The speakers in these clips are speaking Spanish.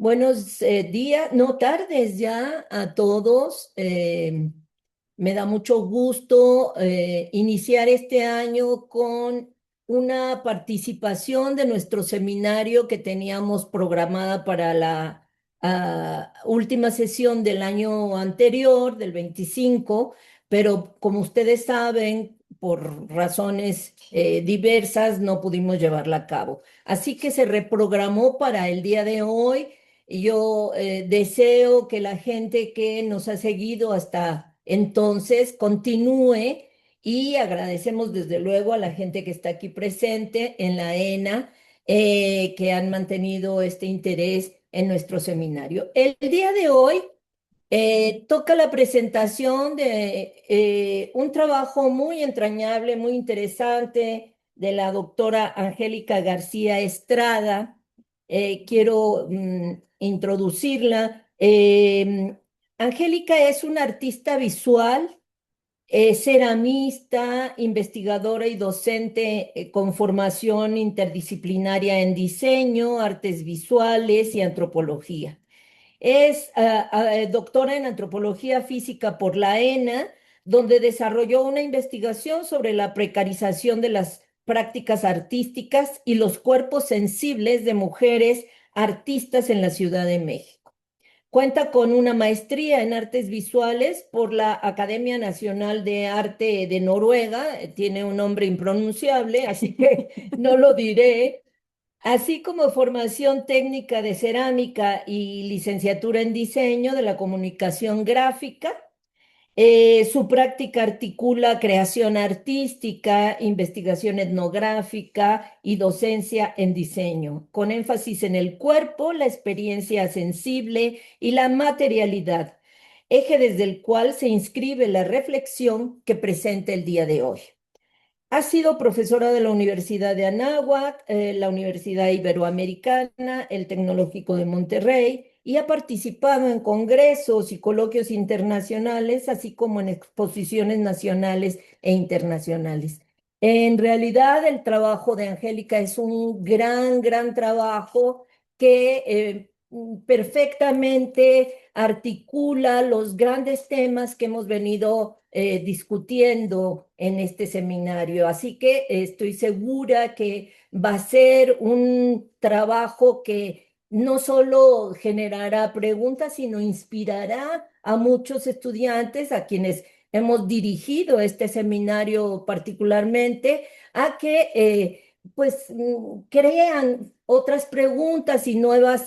Buenos días, no tardes ya a todos. Me da mucho gusto iniciar este año con una participación de nuestro seminario que teníamos programada para la última sesión del año anterior, del 25, pero como ustedes saben, por razones diversas no pudimos llevarla a cabo. Así que se reprogramó para el día de hoy. Yo deseo que la gente que nos ha seguido hasta entonces continúe y agradecemos desde luego a la gente que está aquí presente en la ENA, que han mantenido este interés en nuestro seminario. El día de hoy toca la presentación de un trabajo muy entrañable, muy interesante de la doctora Angélica García Estrada. Quiero introducirla. Angélica es una artista visual, ceramista, investigadora y docente con formación interdisciplinaria en diseño, artes visuales y antropología. Es doctora en antropología física por la ENA, donde desarrolló una investigación sobre la precarización de las prácticas artísticas y los cuerpos sensibles de mujeres artistas en la Ciudad de México. Cuenta con una maestría en artes visuales por la Academia Nacional de Arte de Noruega. Tiene un nombre impronunciable, así que no lo diré, así como formación técnica de cerámica y licenciatura en diseño de la comunicación gráfica. Su práctica articula creación artística, investigación etnográfica y docencia en diseño, con énfasis en el cuerpo, la experiencia sensible y la materialidad, eje desde el cual se inscribe la reflexión que presenta el día de hoy. Ha sido profesora de la Universidad de Anáhuac, la Universidad Iberoamericana, el Tecnológico de Monterrey y ha participado en congresos y coloquios internacionales, así como en exposiciones nacionales e internacionales. En realidad, el trabajo de Angélica es un gran trabajo que perfectamente articula los grandes temas que hemos venido discutiendo en este seminario. Así que estoy segura que va a ser un trabajo que no solo generará preguntas, sino inspirará a muchos estudiantes a quienes hemos dirigido este seminario particularmente a que pues crean otras preguntas y nuevos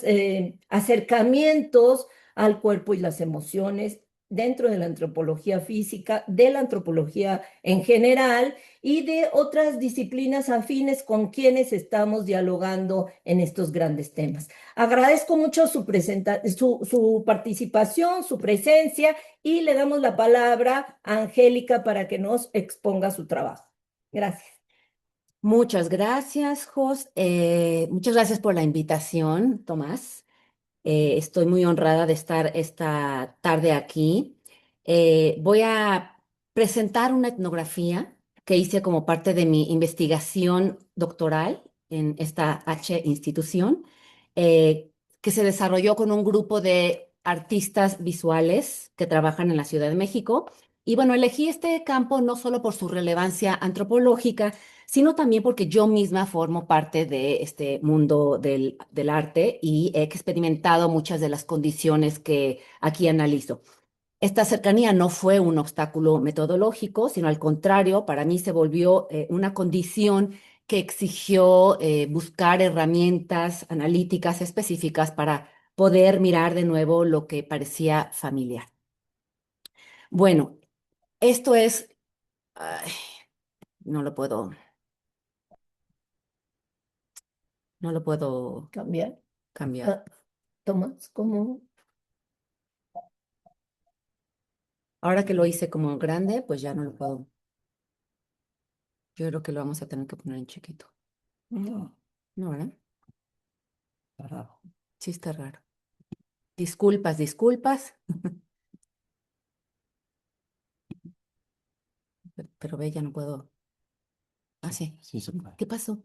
acercamientos al cuerpo y las emociones dentro de la antropología física, de la antropología en general y de otras disciplinas afines con quienes estamos dialogando en estos grandes temas. Agradezco mucho su participación, su presencia y le damos la palabra a Angélica para que nos exponga su trabajo. Gracias. Muchas gracias, Jos. Muchas gracias por la invitación, Tomás. Estoy muy honrada de estar esta tarde aquí. Voy a presentar una etnografía que hice como parte de mi investigación doctoral en esta H institución, eh, que se desarrolló con un grupo de artistas visuales que trabajan en la Ciudad de México. Y bueno, elegí este campo no solo por su relevancia antropológica, sino también porque yo misma formo parte de este mundo del arte y he experimentado muchas de las condiciones que aquí analizo. Esta cercanía no fue un obstáculo metodológico, sino al contrario, para mí se volvió una condición que exigió buscar herramientas analíticas específicas para poder mirar de nuevo lo que parecía familiar. Bueno, esto es, ay, no lo puedo, no lo puedo Cambiar. cambiar. Ah, Tomás, ¿cómo? Ahora que lo hice como grande, pues ya no lo puedo. Yo creo que lo vamos a tener que poner en chiquito. No. ¿No, verdad? Carajo. Sí, está raro. Disculpas, disculpas. Pero ve, ya no puedo. Ah, sí. Sí se puede. ¿Qué pasó?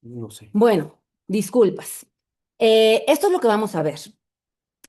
No sé. Bueno, disculpas. Esto es lo que vamos a ver.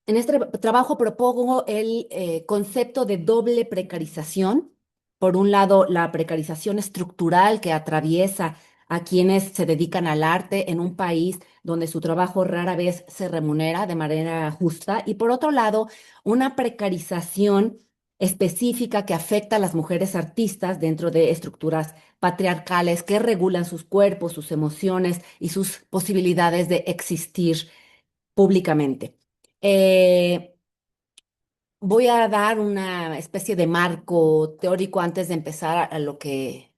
En este trabajo propongo el concepto de doble precarización. Por un lado, la precarización estructural que atraviesa a quienes se dedican al arte en un país donde su trabajo rara vez se remunera de manera justa. Y por otro lado, una precarización específica que afecta a las mujeres artistas dentro de estructuras patriarcales que regulan sus cuerpos, sus emociones y sus posibilidades de existir públicamente. Eh, Voy a dar una especie de marco teórico antes de empezar a lo que,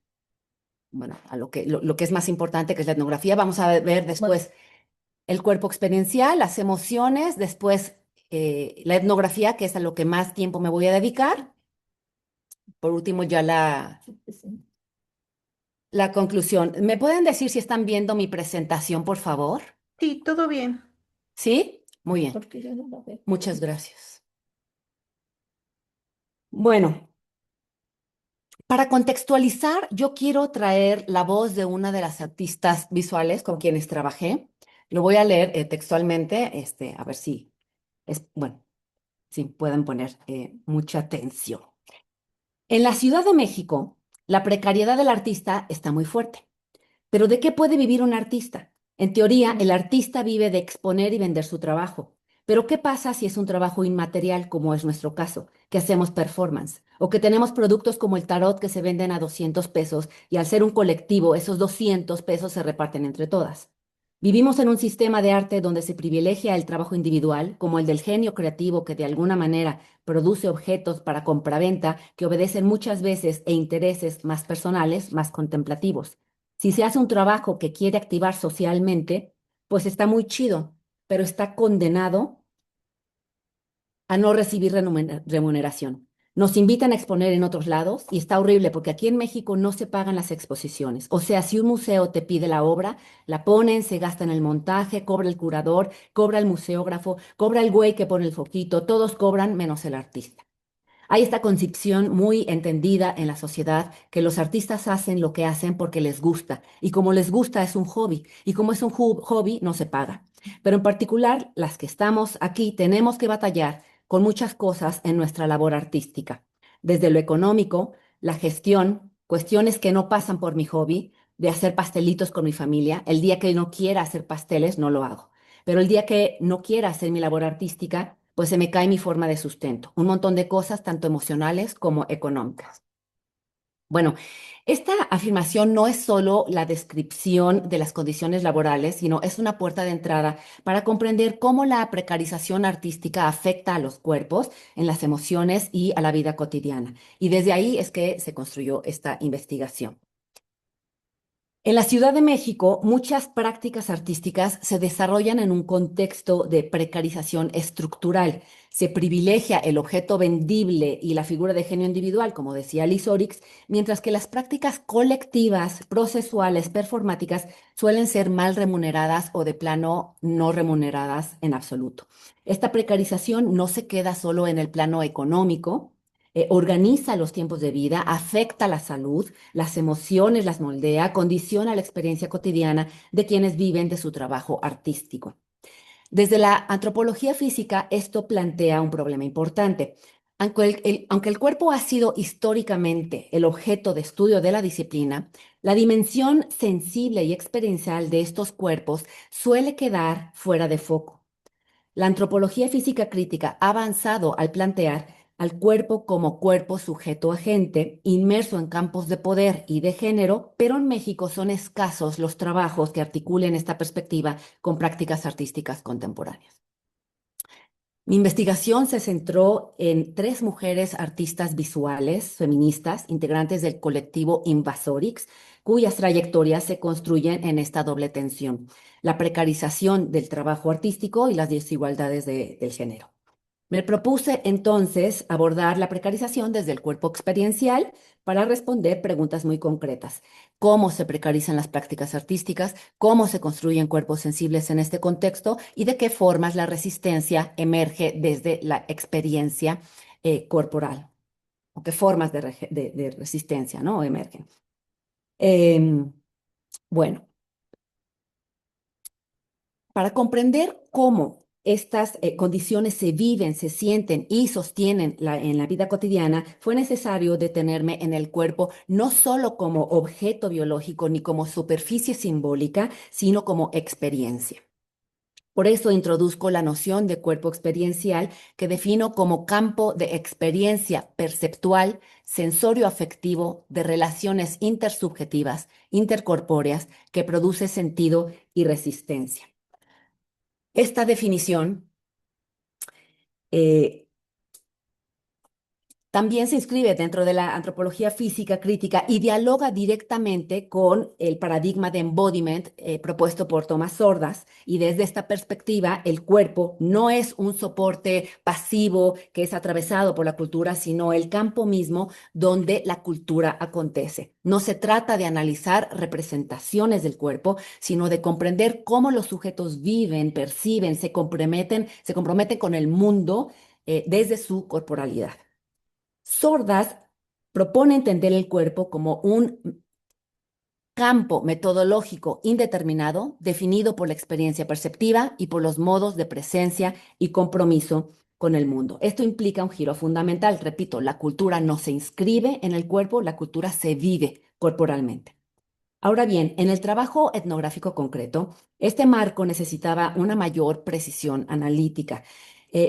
bueno, a lo que es más importante, que es la etnografía. Vamos a ver Bueno, después el cuerpo experiencial, las emociones, después la etnografía, que es a lo que más tiempo me voy a dedicar. Por último, ya la conclusión. ¿Me pueden decir si están viendo mi presentación, por favor? Sí, todo bien. ¿Sí? Muy bien. porque yo no la veo. Muchas gracias. Bueno. Para contextualizar, yo quiero traer la voz de una de las artistas visuales con quienes trabajé. Lo voy a leer textualmente, a ver si es, bueno, si pueden poner mucha atención. En la Ciudad de México, la precariedad del artista está muy fuerte. Pero ¿de qué puede vivir un artista? En teoría, el artista vive de exponer y vender su trabajo. Pero ¿qué pasa si es un trabajo inmaterial, como es nuestro caso, que hacemos performance? O que tenemos productos como el tarot que se venden a 200 pesos y al ser un colectivo, esos 200 pesos se reparten entre todas. Vivimos en un sistema de arte donde se privilegia el trabajo individual, como el del genio creativo que de alguna manera produce objetos para compraventa que obedecen muchas veces a intereses más personales, más contemplativos. Si se hace un trabajo que quiere activar socialmente, pues está muy chido, pero está condenado a no recibir remuneración. Nos invitan a exponer en otros lados y está horrible porque aquí en México no se pagan las exposiciones. O sea, si un museo te pide la obra, la ponen, se gasta en el montaje, cobra el curador, cobra el museógrafo, cobra el güey que pone el foquito, todos cobran menos el artista. Hay esta concepción muy entendida en la sociedad que los artistas hacen lo que hacen porque les gusta y como les gusta es un hobby y como es un hobby no se paga. Pero en particular las que estamos aquí tenemos que batallar con muchas cosas en nuestra labor artística, desde lo económico, la gestión, cuestiones que no pasan por mi hobby, de hacer pastelitos con mi familia. El día que no quiera hacer pasteles no lo hago. Pero el día que no quiera hacer mi labor artística, pues se me cae mi forma de sustento. Un montón de cosas, tanto emocionales como económicas. Bueno, esta afirmación no es solo la descripción de las condiciones laborales, sino es una puerta de entrada para comprender cómo la precarización artística afecta a los cuerpos, en las emociones y a la vida cotidiana. Y desde ahí es que se construyó esta investigación. En la Ciudad de México, muchas prácticas artísticas se desarrollan en un contexto de precarización estructural. Se privilegia el objeto vendible y la figura de genio individual, como decía Liz Oryx, mientras que las prácticas colectivas, procesuales, performáticas suelen ser mal remuneradas o de plano no remuneradas en absoluto. Esta precarización no se queda solo en el plano económico, organiza los tiempos de vida, afecta la salud, las emociones las moldea, condiciona la experiencia cotidiana de quienes viven de su trabajo artístico. Desde la antropología física, esto plantea un problema importante. Aunque el cuerpo ha sido históricamente el objeto de estudio de la disciplina, la dimensión sensible y experiencial de estos cuerpos suele quedar fuera de foco. La antropología física crítica ha avanzado al plantear al cuerpo como cuerpo sujeto agente, inmerso en campos de poder y de género, pero en México son escasos los trabajos que articulen esta perspectiva con prácticas artísticas contemporáneas. Mi investigación se centró en tres mujeres artistas visuales feministas, integrantes del colectivo Invasorix, cuyas trayectorias se construyen en esta doble tensión, la precarización del trabajo artístico y las desigualdades del género. Me propuse entonces abordar la precarización desde el cuerpo experiencial para responder preguntas muy concretas. ¿Cómo se precarizan las prácticas artísticas? ¿Cómo se construyen cuerpos sensibles en este contexto? ¿Y de qué formas la resistencia emerge desde la experiencia corporal? ¿O qué formas de resistencia, ¿no? emergen? Em, bueno, para comprender cómo estas condiciones se viven, se sienten y sostienen en la vida cotidiana, fue necesario detenerme en el cuerpo no solo como objeto biológico ni como superficie simbólica, sino como experiencia. Por eso introduzco la noción de cuerpo experiencial que defino como campo de experiencia perceptual, sensorio-afectivo de relaciones intersubjetivas, intercorpóreas, que produce sentido y resistencia. Esta definición eh, también se inscribe dentro de la antropología física crítica y dialoga directamente con el paradigma de embodiment propuesto por Thomas Sordas. Y desde esta perspectiva, el cuerpo no es un soporte pasivo que es atravesado por la cultura, sino el campo mismo donde la cultura acontece. No se trata de analizar representaciones del cuerpo, sino de comprender cómo los sujetos viven, perciben, se comprometen con el mundo desde su corporalidad. Sordas propone entender el cuerpo como un campo metodológico indeterminado, definido por la experiencia perceptiva y por los modos de presencia y compromiso con el mundo. Esto implica un giro fundamental. Repito, la cultura no se inscribe en el cuerpo, la cultura se vive corporalmente. Ahora bien, en el trabajo etnográfico concreto, este marco necesitaba una mayor precisión analítica.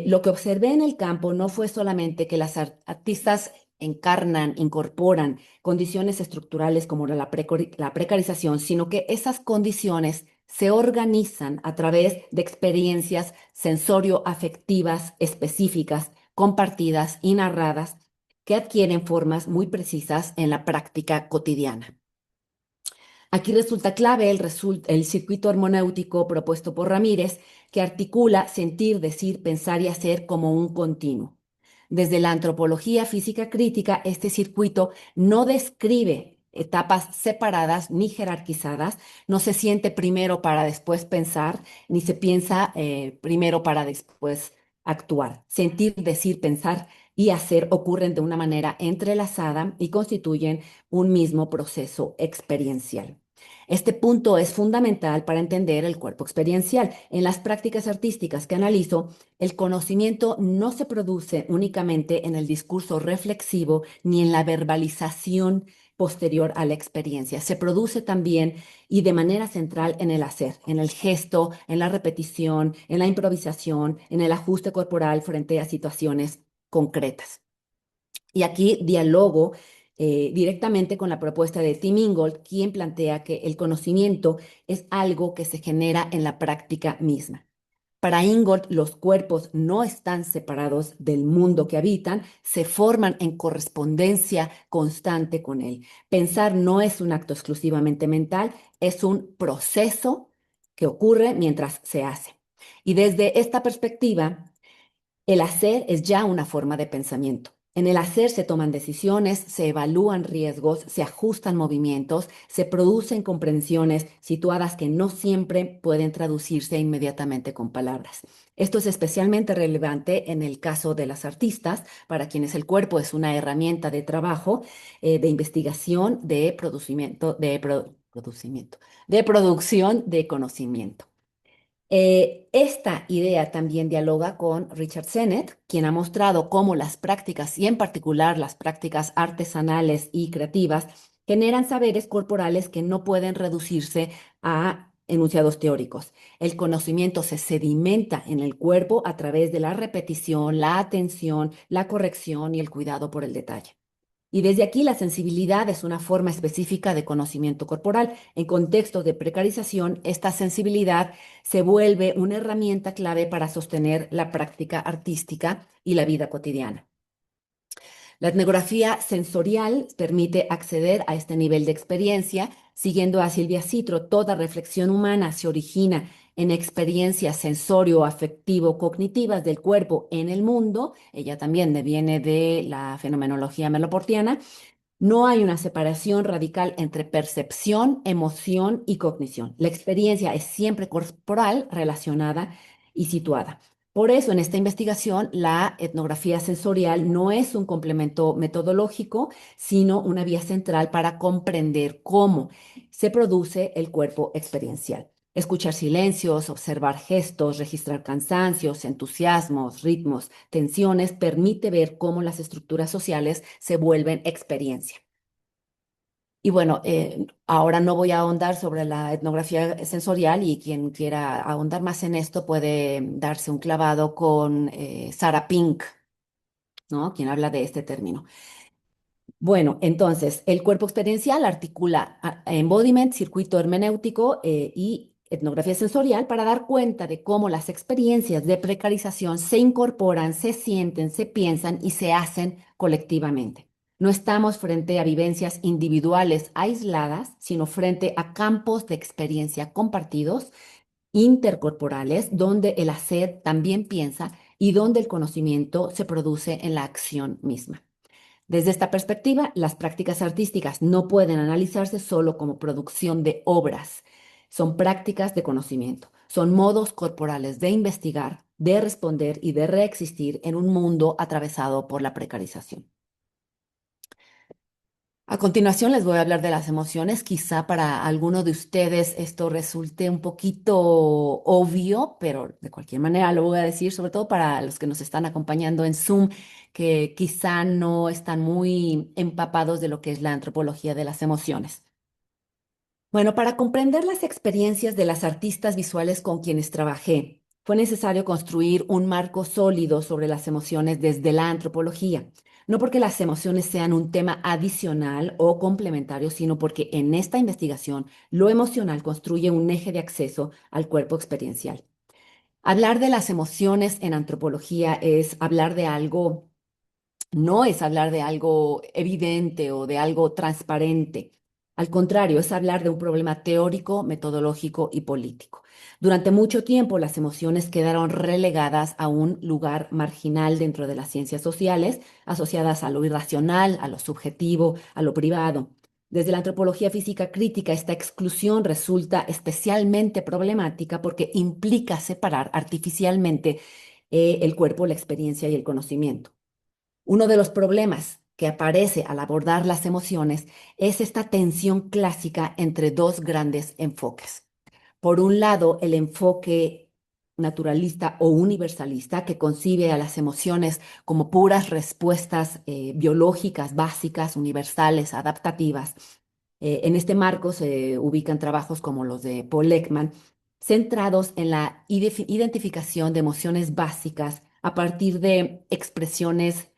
Lo que observé en el campo no fue solamente que las artistas encarnan, incorporan condiciones estructurales como la precarización, sino que esas condiciones se organizan a través de experiencias sensorio-afectivas específicas, compartidas y narradas, que adquieren formas muy precisas en la práctica cotidiana. Aquí resulta clave el circuito hermenéutico propuesto por Ramírez, que articula sentir, decir, pensar y hacer como un continuo. Desde la antropología física crítica, este circuito no describe etapas separadas ni jerarquizadas, no se siente primero para después pensar, ni se piensa primero para después actuar. Sentir, decir, pensar y hacer ocurren de una manera entrelazada y constituyen un mismo proceso experiencial. Este punto es fundamental para entender el cuerpo experiencial. En las prácticas artísticas que analizo, el conocimiento no se produce únicamente en el discurso reflexivo ni en la verbalización posterior a la experiencia. Se produce también y de manera central en el hacer, en el gesto, en la repetición, en la improvisación, en el ajuste corporal frente a situaciones concretas. Y aquí dialogo directamente con la propuesta de Tim Ingold, quien plantea que el conocimiento es algo que se genera en la práctica misma. Para Ingold, los cuerpos no están separados del mundo que habitan, se forman en correspondencia constante con él. Pensar no es un acto exclusivamente mental, es un proceso que ocurre mientras se hace. Y desde esta perspectiva, el hacer es ya una forma de pensamiento. En el hacer se toman decisiones, se evalúan riesgos, se ajustan movimientos, se producen comprensiones situadas que no siempre pueden traducirse inmediatamente con palabras. Esto es especialmente relevante en el caso de las artistas, para quienes el cuerpo es una herramienta de trabajo, de investigación, de producción de conocimiento. Esta idea también dialoga con Richard Sennett, quien ha mostrado cómo las prácticas, y en particular las prácticas artesanales y creativas, generan saberes corporales que no pueden reducirse a enunciados teóricos. El conocimiento se sedimenta en el cuerpo a través de la repetición, la atención, la corrección y el cuidado por el detalle. Y desde aquí la sensibilidad es una forma específica de conocimiento corporal. En contextos de precarización, esta sensibilidad se vuelve una herramienta clave para sostener la práctica artística y la vida cotidiana. La etnografía sensorial permite acceder a este nivel de experiencia. Siguiendo a Silvia Citro, toda reflexión humana se origina en experiencias sensorio-afectivo-cognitivas del cuerpo en el mundo. Ella también viene de la fenomenología merleau-pontiana. No hay una separación radical entre percepción, emoción y cognición. La experiencia es siempre corporal, relacionada y situada. Por eso, en esta investigación, la etnografía sensorial no es un complemento metodológico, sino una vía central para comprender cómo se produce el cuerpo experiencial. Escuchar silencios, observar gestos, registrar cansancios, entusiasmos, ritmos, tensiones, permite ver cómo las estructuras sociales se vuelven experiencia. Y bueno, ahora no voy a ahondar sobre la etnografía sensorial y quien quiera ahondar más en esto puede darse un clavado con Sarah Pink, ¿no? Quien habla de este término. Bueno, entonces, el cuerpo experiencial articula embodiment, circuito hermenéutico y etnografía sensorial para dar cuenta de cómo las experiencias de precarización se incorporan, se sienten, se piensan y se hacen colectivamente. No estamos frente a vivencias individuales aisladas, sino frente a campos de experiencia compartidos, intercorporales, donde el hacer también piensa y donde el conocimiento se produce en la acción misma. Desde esta perspectiva, las prácticas artísticas no pueden analizarse solo como producción de obras. Son prácticas de conocimiento, son modos corporales de investigar, de responder y de reexistir en un mundo atravesado por la precarización. A continuación les voy a hablar de las emociones. Quizá para alguno de ustedes esto resulte un poquito obvio, pero de cualquier manera lo voy a decir, sobre todo para los que nos están acompañando en Zoom, que quizá no están muy empapados de lo que es la antropología de las emociones. Bueno, para comprender las experiencias de las artistas visuales con quienes trabajé, fue necesario construir un marco sólido sobre las emociones desde la antropología. No porque las emociones sean un tema adicional o complementario, sino porque en esta investigación lo emocional construye un eje de acceso al cuerpo experiencial. Hablar de las emociones en antropología es hablar de algo, no es hablar de algo evidente o de algo transparente. Al contrario, es hablar de un problema teórico, metodológico y político. Durante mucho tiempo, las emociones quedaron relegadas a un lugar marginal dentro de las ciencias sociales, asociadas a lo irracional, a lo subjetivo, a lo privado. Desde la antropología física crítica, esta exclusión resulta especialmente problemática porque implica separar artificialmente el cuerpo, la experiencia y el conocimiento. Uno de los problemas que aparece al abordar las emociones es esta tensión clásica entre dos grandes enfoques. Por un lado, el enfoque naturalista o universalista que concibe a las emociones como puras respuestas biológicas básicas, universales, adaptativas. En este marco se ubican trabajos como los de Paul Ekman, centrados en la identificación de emociones básicas a partir de expresiones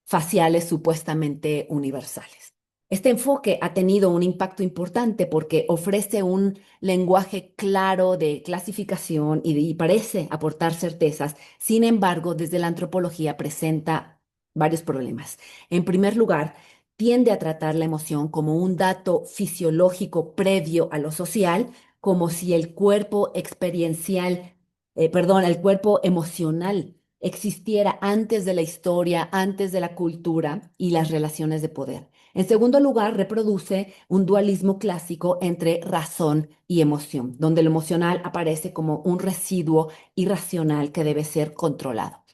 faciales supuestamente universales. Este enfoque ha tenido un impacto importante porque ofrece un lenguaje claro de clasificación y parece aportar certezas. Sin embargo, desde la antropología presenta varios problemas. En primer lugar, tiende a tratar la emoción como un dato fisiológico previo a lo social, como si el cuerpo experiencial, el cuerpo emocional existiera antes de la historia, antes de la cultura y las relaciones de poder. En segundo lugar, reproduce un dualismo clásico entre razón y emoción, donde lo emocional aparece como un residuo irracional que debe ser controlado.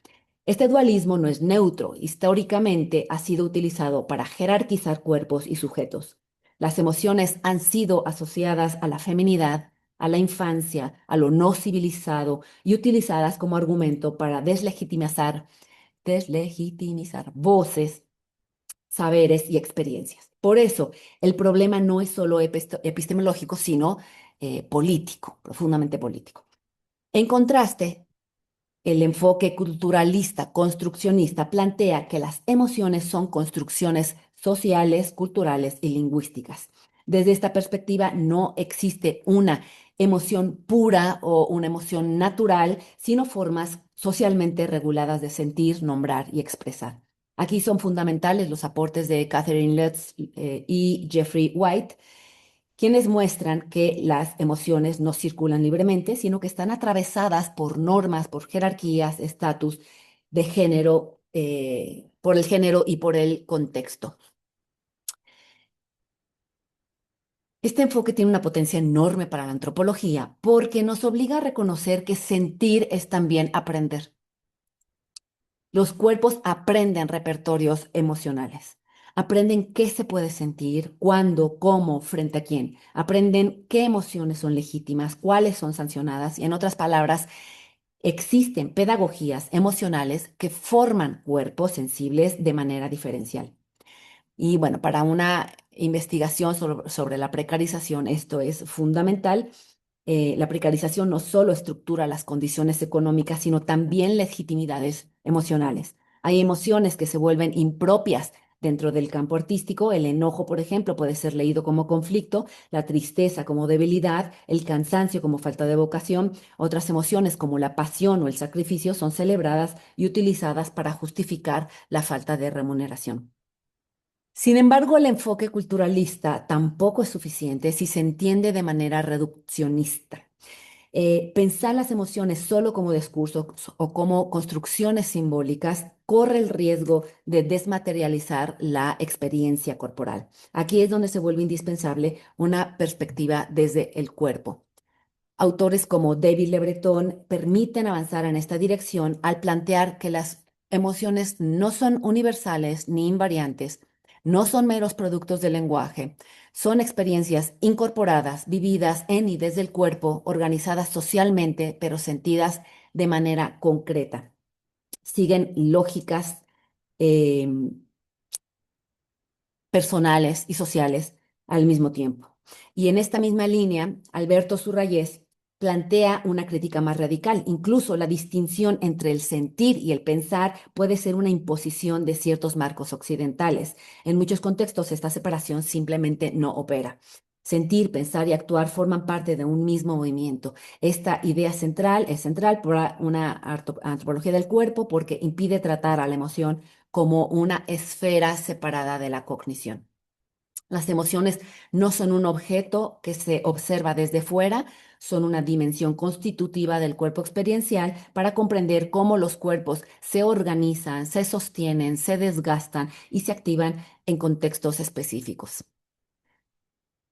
Este dualismo no es neutro, históricamente ha sido utilizado para jerarquizar cuerpos y sujetos. Las emociones han sido asociadas a la feminidad, a la infancia, a lo no civilizado y utilizadas como argumento para deslegitimizar voces, saberes y experiencias. Por eso, el problema no es solo epistemológico, sino político, profundamente político. En contraste, el enfoque culturalista, construccionista, plantea que las emociones son construcciones sociales, culturales y lingüísticas. Desde esta perspectiva, no existe una emoción pura o una emoción natural, sino formas socialmente reguladas de sentir, nombrar y expresar. Aquí son fundamentales los aportes de Catherine Lutz y Jeffrey White, quienes muestran que las emociones no circulan libremente, sino que están atravesadas por normas, por jerarquías, estatus de género, por el género y por el contexto. Este enfoque tiene una potencia enorme para la antropología porque nos obliga a reconocer que sentir es también aprender. Los cuerpos aprenden repertorios emocionales. Aprenden qué se puede sentir, cuándo, cómo, frente a quién. Aprenden qué emociones son legítimas, cuáles son sancionadas y, en otras palabras, existen pedagogías emocionales que forman cuerpos sensibles de manera diferencial. Y bueno, para una investigación sobre la precarización, esto es fundamental. La precarización no solo estructura las condiciones económicas, sino también legitimidades emocionales. Hay emociones que se vuelven impropias dentro del campo artístico. El enojo, por ejemplo, puede ser leído como conflicto, la tristeza como debilidad, el cansancio como falta de vocación. Otras emociones como la pasión o el sacrificio son celebradas y utilizadas para justificar la falta de remuneración. Sin embargo, el enfoque culturalista tampoco es suficiente si se entiende de manera reduccionista. Pensar las emociones solo como discursos o como construcciones simbólicas corre el riesgo de desmaterializar la experiencia corporal. Aquí es donde se vuelve indispensable una perspectiva desde el cuerpo. Autores como David Le Breton permiten avanzar en esta dirección al plantear que las emociones no son universales ni invariantes, no son meros productos del lenguaje, son experiencias incorporadas, vividas en y desde el cuerpo, organizadas socialmente, pero sentidas de manera concreta. Siguen lógicas eh, personales y sociales al mismo tiempo. Y en esta misma línea, Alberto Surrayes plantea una crítica más radical. Incluso la distinción entre el sentir y el pensar puede ser una imposición de ciertos marcos occidentales. En muchos contextos, esta separación simplemente no opera. Sentir, pensar y actuar forman parte de un mismo movimiento. Esta idea central es central para una antropología del cuerpo porque impide tratar a la emoción como una esfera separada de la cognición. Las emociones no son un objeto que se observa desde fuera, son una dimensión constitutiva del cuerpo experiencial para comprender cómo los cuerpos se organizan, se sostienen, se desgastan y se activan en contextos específicos.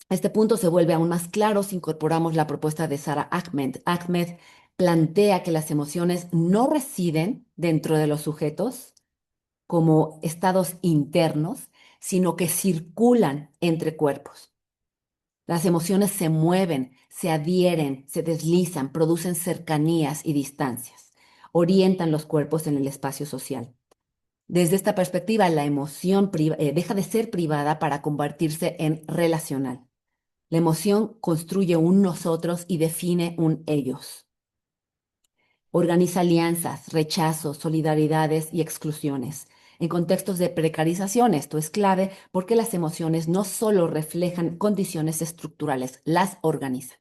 Este punto se vuelve aún más claro si incorporamos la propuesta de Sarah Ahmed. Ahmed plantea que las emociones no residen dentro de los sujetos, como estados internos, sino que circulan entre cuerpos. Las emociones se mueven, se adhieren, se deslizan, producen cercanías y distancias, orientan los cuerpos en el espacio social. Desde esta perspectiva, la emoción deja de ser privada para convertirse en relacional. La emoción construye un nosotros y define un ellos. Organiza alianzas, rechazos, solidaridades y exclusiones. En contextos de precarización, esto es clave porque las emociones no solo reflejan condiciones estructurales, las organizan.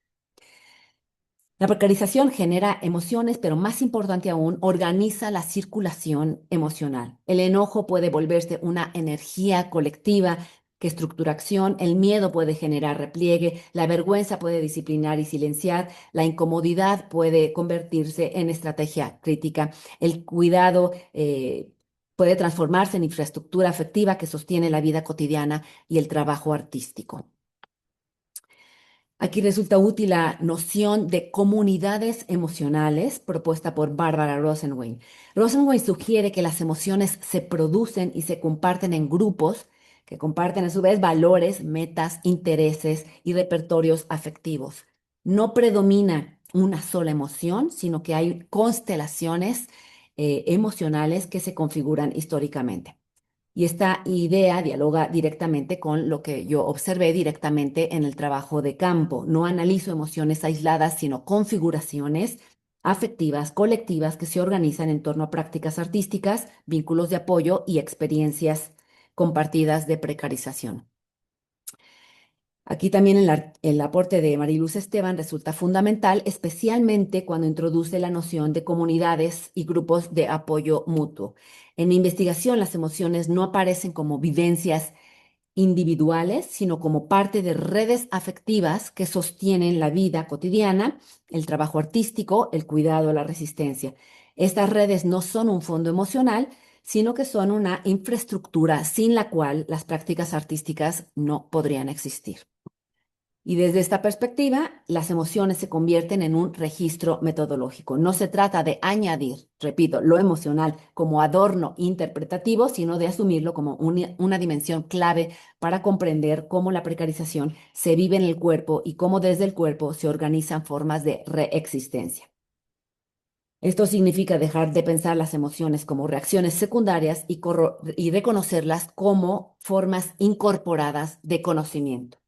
La precarización genera emociones, pero más importante aún, organiza la circulación emocional. El enojo puede volverse una energía colectiva que estructura acción, el miedo puede generar repliegue, la vergüenza puede disciplinar y silenciar, la incomodidad puede convertirse en estrategia crítica, el cuidado puede transformarse en infraestructura afectiva que sostiene la vida cotidiana y el trabajo artístico. Aquí resulta útil la noción de comunidades emocionales propuesta por Barbara Rosenwein. Rosenwein sugiere que las emociones se producen y se comparten en grupos que comparten a su vez valores, metas, intereses y repertorios afectivos. No predomina una sola emoción, sino que hay constelaciones emocionales que se configuran históricamente. Y esta idea dialoga directamente con lo que yo observé directamente en el trabajo de campo. No analizo emociones aisladas, sino configuraciones afectivas, colectivas, que se organizan en torno a prácticas artísticas, vínculos de apoyo y experiencias compartidas de precarización. Aquí también el aporte de Mariluz Esteban resulta fundamental, especialmente cuando introduce la noción de comunidades y grupos de apoyo mutuo. En mi investigación, las emociones no aparecen como vivencias individuales, sino como parte de redes afectivas que sostienen la vida cotidiana, el trabajo artístico, el cuidado, la resistencia. Estas redes no son un fondo emocional, sino que son una infraestructura sin la cual las prácticas artísticas no podrían existir. Y desde esta perspectiva, las emociones se convierten en un registro metodológico. No se trata de añadir, repito, lo emocional como adorno interpretativo, sino de asumirlo como una dimensión clave para comprender cómo la precarización se vive en el cuerpo y cómo desde el cuerpo se organizan formas de reexistencia. Esto significa dejar de pensar las emociones como reacciones secundarias y reconocerlas como formas incorporadas de conocimiento.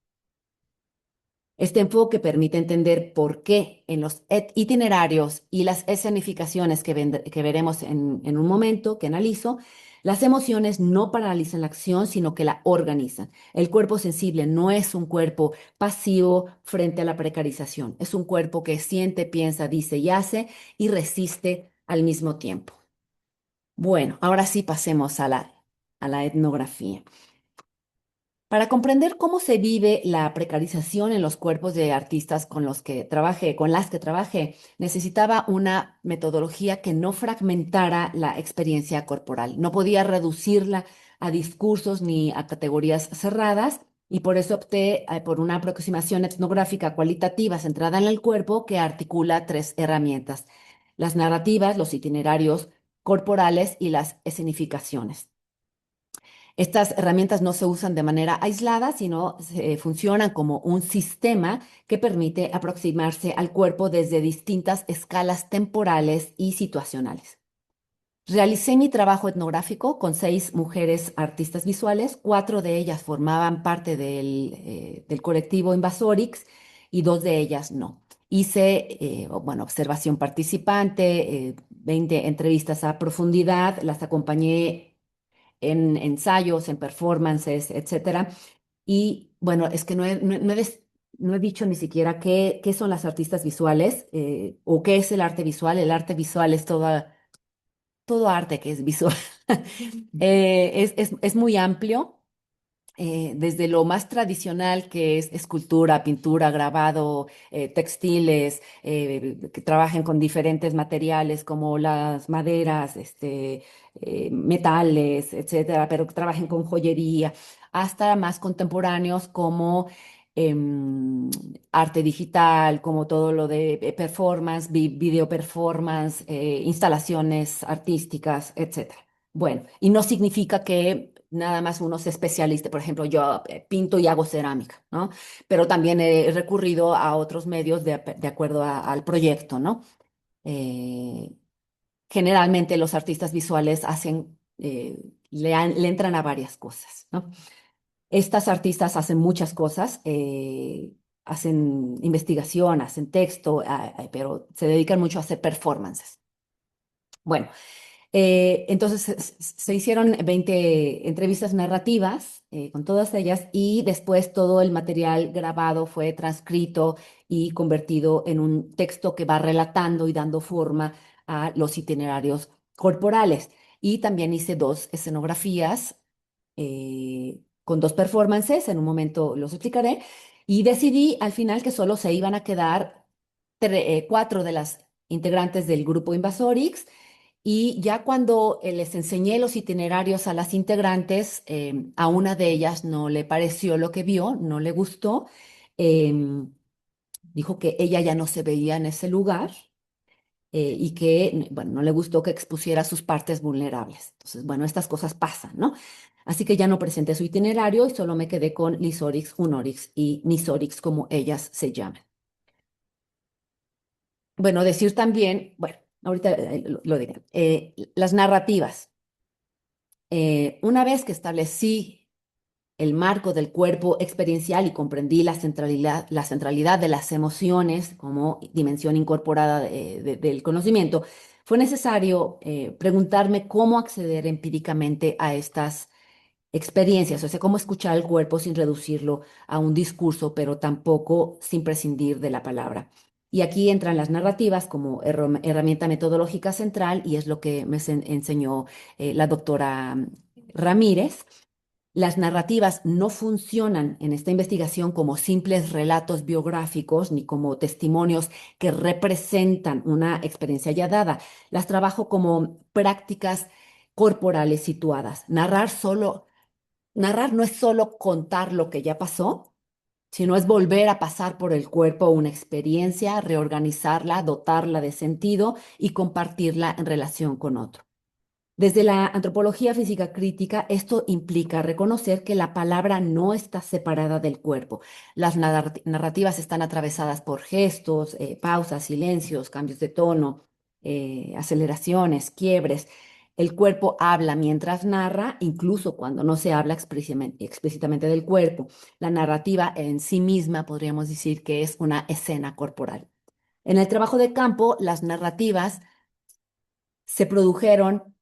Este enfoque permite entender por qué en los itinerarios y las escenificaciones que veremos en un momento que analizo, las emociones no paralizan la acción, sino que la organizan. El cuerpo sensible no es un cuerpo pasivo frente a la precarización, es un cuerpo que siente, piensa, dice y hace y resiste al mismo tiempo. Bueno, ahora sí pasemos a la etnografía. Para comprender cómo se vive la precarización en los cuerpos de artistas con las que trabajé, necesitaba una metodología que no fragmentara la experiencia corporal. No podía reducirla a discursos ni a categorías cerradas, y por eso opté por una aproximación etnográfica cualitativa centrada en el cuerpo que articula tres herramientas: las narrativas, los itinerarios corporales y las escenificaciones. Estas herramientas no se usan de manera aislada, sino funcionan como un sistema que permite aproximarse al cuerpo desde distintas escalas temporales y situacionales. Realicé mi trabajo etnográfico con 6 mujeres artistas visuales. 4 de ellas formaban parte del colectivo Invasorix y 2 de ellas no. Hice, bueno, observación participante, 20 entrevistas a profundidad, las acompañé en ensayos, en performances, etcétera. Y bueno, es que no he dicho ni siquiera qué son las artistas visuales, o qué es el arte visual. El arte visual es todo arte que es visual. Es muy amplio, desde lo más tradicional, que es escultura, pintura, grabado, textiles, que trabajen con diferentes materiales como las maderas, metales, etcétera, pero que trabajen con joyería, hasta más contemporáneos como em, arte digital, como todo lo de performance, video performance, instalaciones artísticas, etcétera. Bueno, y no significa que nada más uno se especialista. Por ejemplo, yo pinto y hago cerámica, ¿no? Pero también he recurrido a otros medios de acuerdo al proyecto, ¿no? Eh, Generalmente los artistas visuales le entran a varias cosas, ¿no? Estas artistas hacen muchas cosas, hacen investigación, hacen texto, pero se dedican mucho a hacer performances. Bueno, entonces se hicieron 20 entrevistas narrativas con todas ellas, y después todo el material grabado fue transcrito y convertido en un texto que va relatando y dando forma a los itinerarios corporales. Y también hice 2 escenografías con 2 performances, en un momento los explicaré, y decidí al final que solo se iban a quedar 4 de las integrantes del grupo Invasorix. Y ya cuando les enseñé los itinerarios a las integrantes, a una de ellas no le pareció lo que vio, no le gustó. em, Dijo que ella ya no se veía en ese lugar, y que, bueno, no le gustó que expusiera sus partes vulnerables. Entonces, bueno, estas cosas pasan, ¿no? Así que ya no presenté su itinerario y solo me quedé con Lisorix, Unorix y Nisorix, como ellas se llaman. Bueno, decir también, bueno, ahorita lo diré, las narrativas. Una vez que establecí el marco del cuerpo experiencial y comprendí la centralidad de las emociones como dimensión incorporada del conocimiento, fue necesario preguntarme cómo acceder empíricamente a estas experiencias, o sea, cómo escuchar el cuerpo sin reducirlo a un discurso, pero tampoco sin prescindir de la palabra. Y aquí entran las narrativas como herramienta metodológica central, y es lo que me enseñó la doctora Ramírez. Las narrativas no funcionan en esta investigación como simples relatos biográficos ni como testimonios que representan una experiencia ya dada. Las trabajo como prácticas corporales situadas. Narrar no es solo contar lo que ya pasó, sino es volver a pasar por el cuerpo una experiencia, reorganizarla, dotarla de sentido y compartirla en relación con otro. Desde la antropología física crítica, esto implica reconocer que la palabra no está separada del cuerpo. Las narrativas están atravesadas por gestos, pausas, silencios, cambios de tono, aceleraciones, quiebres. El cuerpo habla mientras narra, incluso cuando no se habla explícitamente del cuerpo. La narrativa en sí misma podríamos decir que es una escena corporal. En el trabajo de campo, las narrativas se produjeron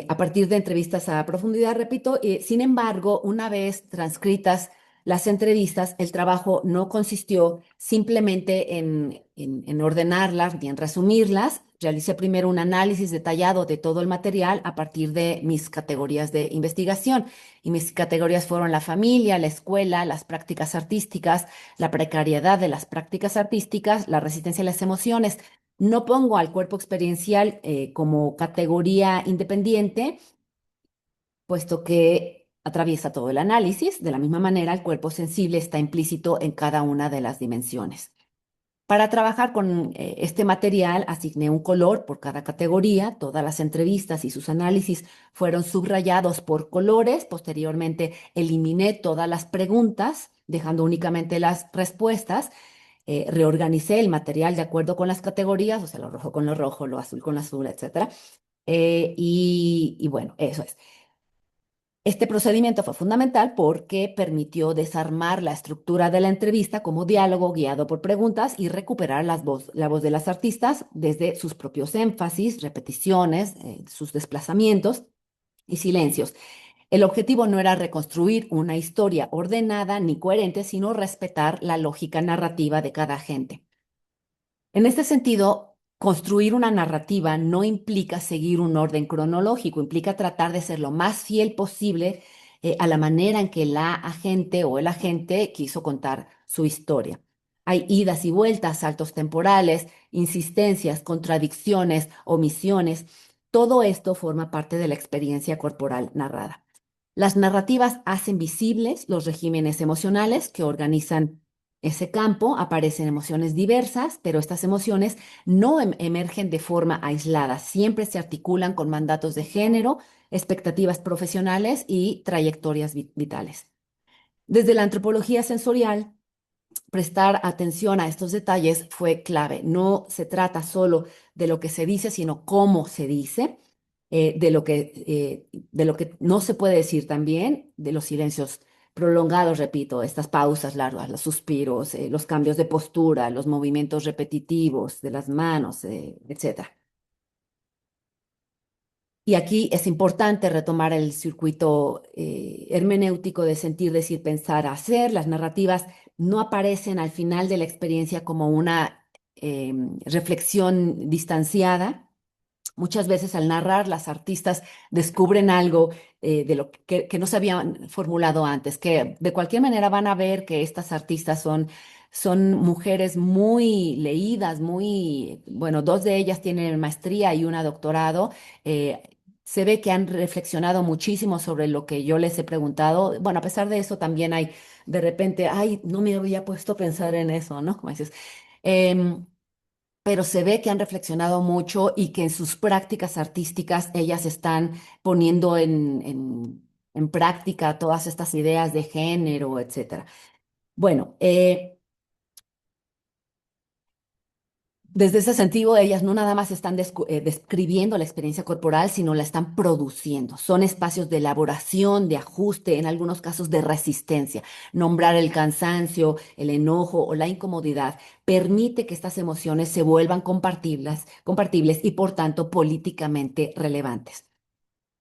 a partir de entrevistas a profundidad, repito. Sin embargo, una vez transcritas las entrevistas, el trabajo no consistió simplemente en ordenarlas ni en resumirlas. Realicé primero un análisis detallado de todo el material a partir de mis categorías de investigación. Y mis categorías fueron la familia, la escuela, las prácticas artísticas, la precariedad de las prácticas artísticas, la resistencia a las emociones. No pongo al cuerpo experiencial como categoría independiente, puesto que atraviesa todo el análisis. De la misma manera, el cuerpo sensible está implícito en cada una de las dimensiones. Para trabajar con este material, asigné un color por cada categoría. Todas las entrevistas y sus análisis fueron subrayados por colores. Posteriormente, eliminé todas las preguntas, dejando únicamente las respuestas. Reorganicé el material de acuerdo con las categorías, o sea, lo rojo con lo rojo, lo azul con lo azul, etcétera. Y bueno, eso es. Este procedimiento fue fundamental porque permitió desarmar la estructura de la entrevista como diálogo guiado por preguntas y recuperar la voz de las artistas desde sus propios énfasis, repeticiones, sus desplazamientos y silencios. El objetivo no era reconstruir una historia ordenada ni coherente, sino respetar la lógica narrativa de cada agente. En este sentido, construir una narrativa no implica seguir un orden cronológico, implica tratar de ser lo más fiel posible a la manera en que la agente o el agente quiso contar su historia. Hay idas y vueltas, saltos temporales, insistencias, contradicciones, omisiones. Todo esto forma parte de la experiencia corporal narrada. Las narrativas hacen visibles los regímenes emocionales que organizan ese campo. Aparecen emociones diversas, pero estas emociones no emergen de forma aislada, siempre se articulan con mandatos de género, expectativas profesionales y trayectorias vitales. Desde la antropología sensorial, prestar atención a estos detalles fue clave. No se trata solo de lo que se dice, sino cómo se dice, de lo que no se puede decir también, de los silencios prolongados, repito, estas pausas largas, los suspiros, los cambios de postura, los movimientos repetitivos de las manos, etcétera. Y aquí es importante retomar el circuito hermenéutico de sentir, decir, pensar, hacer. Las narrativas no aparecen al final de la experiencia como una reflexión distanciada. Muchas veces al narrar, las artistas descubren algo de lo que no se habían formulado antes, que de cualquier manera van a ver que estas artistas son mujeres muy leídas, muy, bueno, dos de ellas tienen maestría y una doctorado. eh, Se ve que han reflexionado muchísimo sobre lo que yo les he preguntado. Bueno, a pesar de eso, también hay de repente, ay, no me había puesto a pensar en eso, ¿no? Como dices. Em, pero se ve que han reflexionado mucho y que en sus prácticas artísticas ellas están poniendo en práctica todas estas ideas de género, etcétera. Bueno, desde ese sentido, ellas no nada más están describiendo la experiencia corporal, sino la están produciendo. Son espacios de elaboración, de ajuste, en algunos casos de resistencia. Nombrar el cansancio, el enojo o la incomodidad permite que estas emociones se vuelvan compartibles y por tanto políticamente relevantes.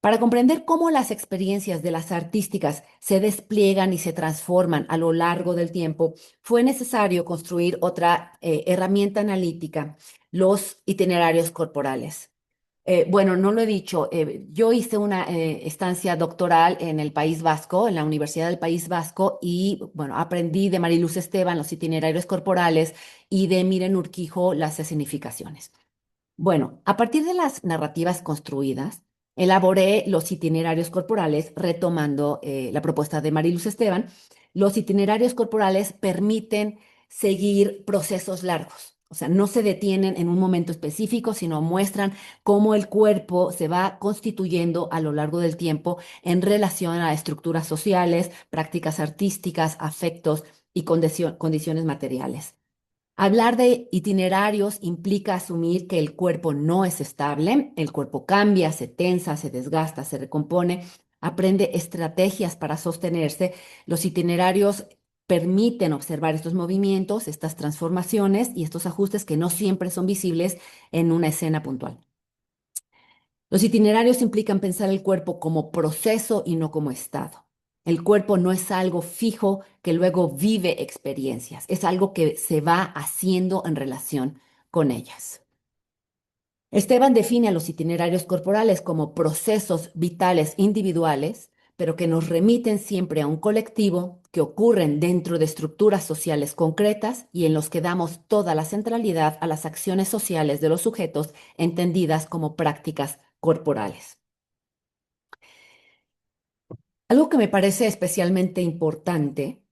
Para comprender cómo las experiencias de las artísticas se despliegan y se transforman a lo largo del tiempo, fue necesario construir otra herramienta analítica, los itinerarios corporales. Bueno, no lo he dicho, yo hice una estancia doctoral en el País Vasco, en la Universidad del País Vasco, y bueno, aprendí de Mariluz Esteban los itinerarios corporales y de Miren Urquijo las escenificaciones. Bueno, a partir de las narrativas construidas, elaboré los itinerarios corporales retomando la propuesta de Mariluz Esteban, Los itinerarios corporales permiten seguir procesos largos. O sea, no se detienen en un momento específico, sino muestran cómo el cuerpo se va constituyendo a lo largo del tiempo en relación a estructuras sociales, prácticas artísticas, afectos y condiciones materiales. Hablar de itinerarios implica asumir que el cuerpo no es estable, el cuerpo cambia, se tensa, se desgasta, se recompone, aprende estrategias para sostenerse. Los itinerarios permiten observar estos movimientos, estas transformaciones y estos ajustes que no siempre son visibles en una escena puntual. Los itinerarios implican pensar el cuerpo como proceso y no como estado. El cuerpo no es algo fijo que luego vive experiencias, es algo que se va haciendo en relación con ellas. Esteban define a los itinerarios corporales como procesos vitales individuales, pero que nos remiten siempre a un colectivo, que ocurren dentro de estructuras sociales concretas y en los que damos toda la centralidad a las acciones sociales de los sujetos entendidas como prácticas corporales. Algo que me parece especialmente importante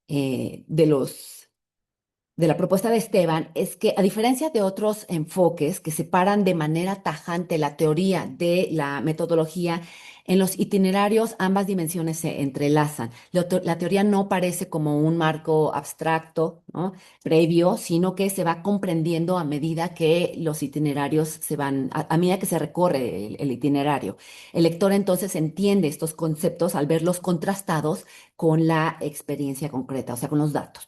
de la propuesta de Esteban es que, a diferencia de otros enfoques que separan de manera tajante la teoría de la metodología, en los itinerarios ambas dimensiones se entrelazan. La teoría no parece como un marco abstracto, ¿no?, previo, sino que se va comprendiendo a medida que los itinerarios se van, a medida que se recorre el itinerario. El lector entonces entiende estos conceptos al verlos contrastados con la experiencia concreta, o sea, con los datos.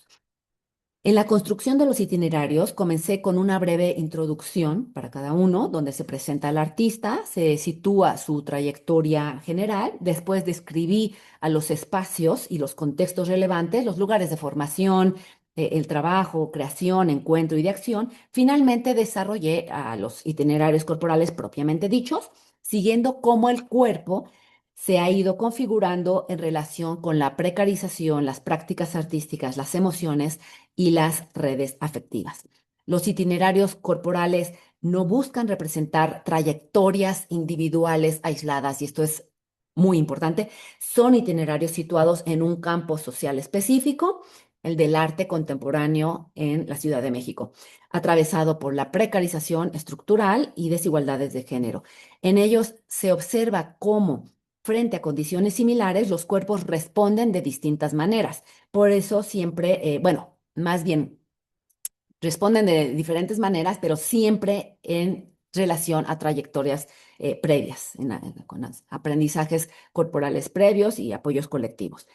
En la construcción de los itinerarios comencé con una breve introducción para cada uno, donde se presenta al artista, se sitúa su trayectoria general, después describí a los espacios y los contextos relevantes, los lugares de formación, el trabajo, creación, encuentro y de acción. Finalmente desarrollé a los itinerarios corporales propiamente dichos, siguiendo cómo el cuerpo se ha ido configurando en relación con la precarización, las prácticas artísticas, las emociones y las redes afectivas. Los itinerarios corporales no buscan representar trayectorias individuales aisladas, y esto es muy importante. Son itinerarios situados en un campo social específico, el del arte contemporáneo en la Ciudad de México, atravesado por la precarización estructural y desigualdades de género. En ellos se observa cómo, frente a condiciones similares, los cuerpos responden de distintas maneras. Por eso siempre, bueno, más bien responden de diferentes maneras, pero siempre en relación a trayectorias previas, con aprendizajes corporales previos y apoyos colectivos.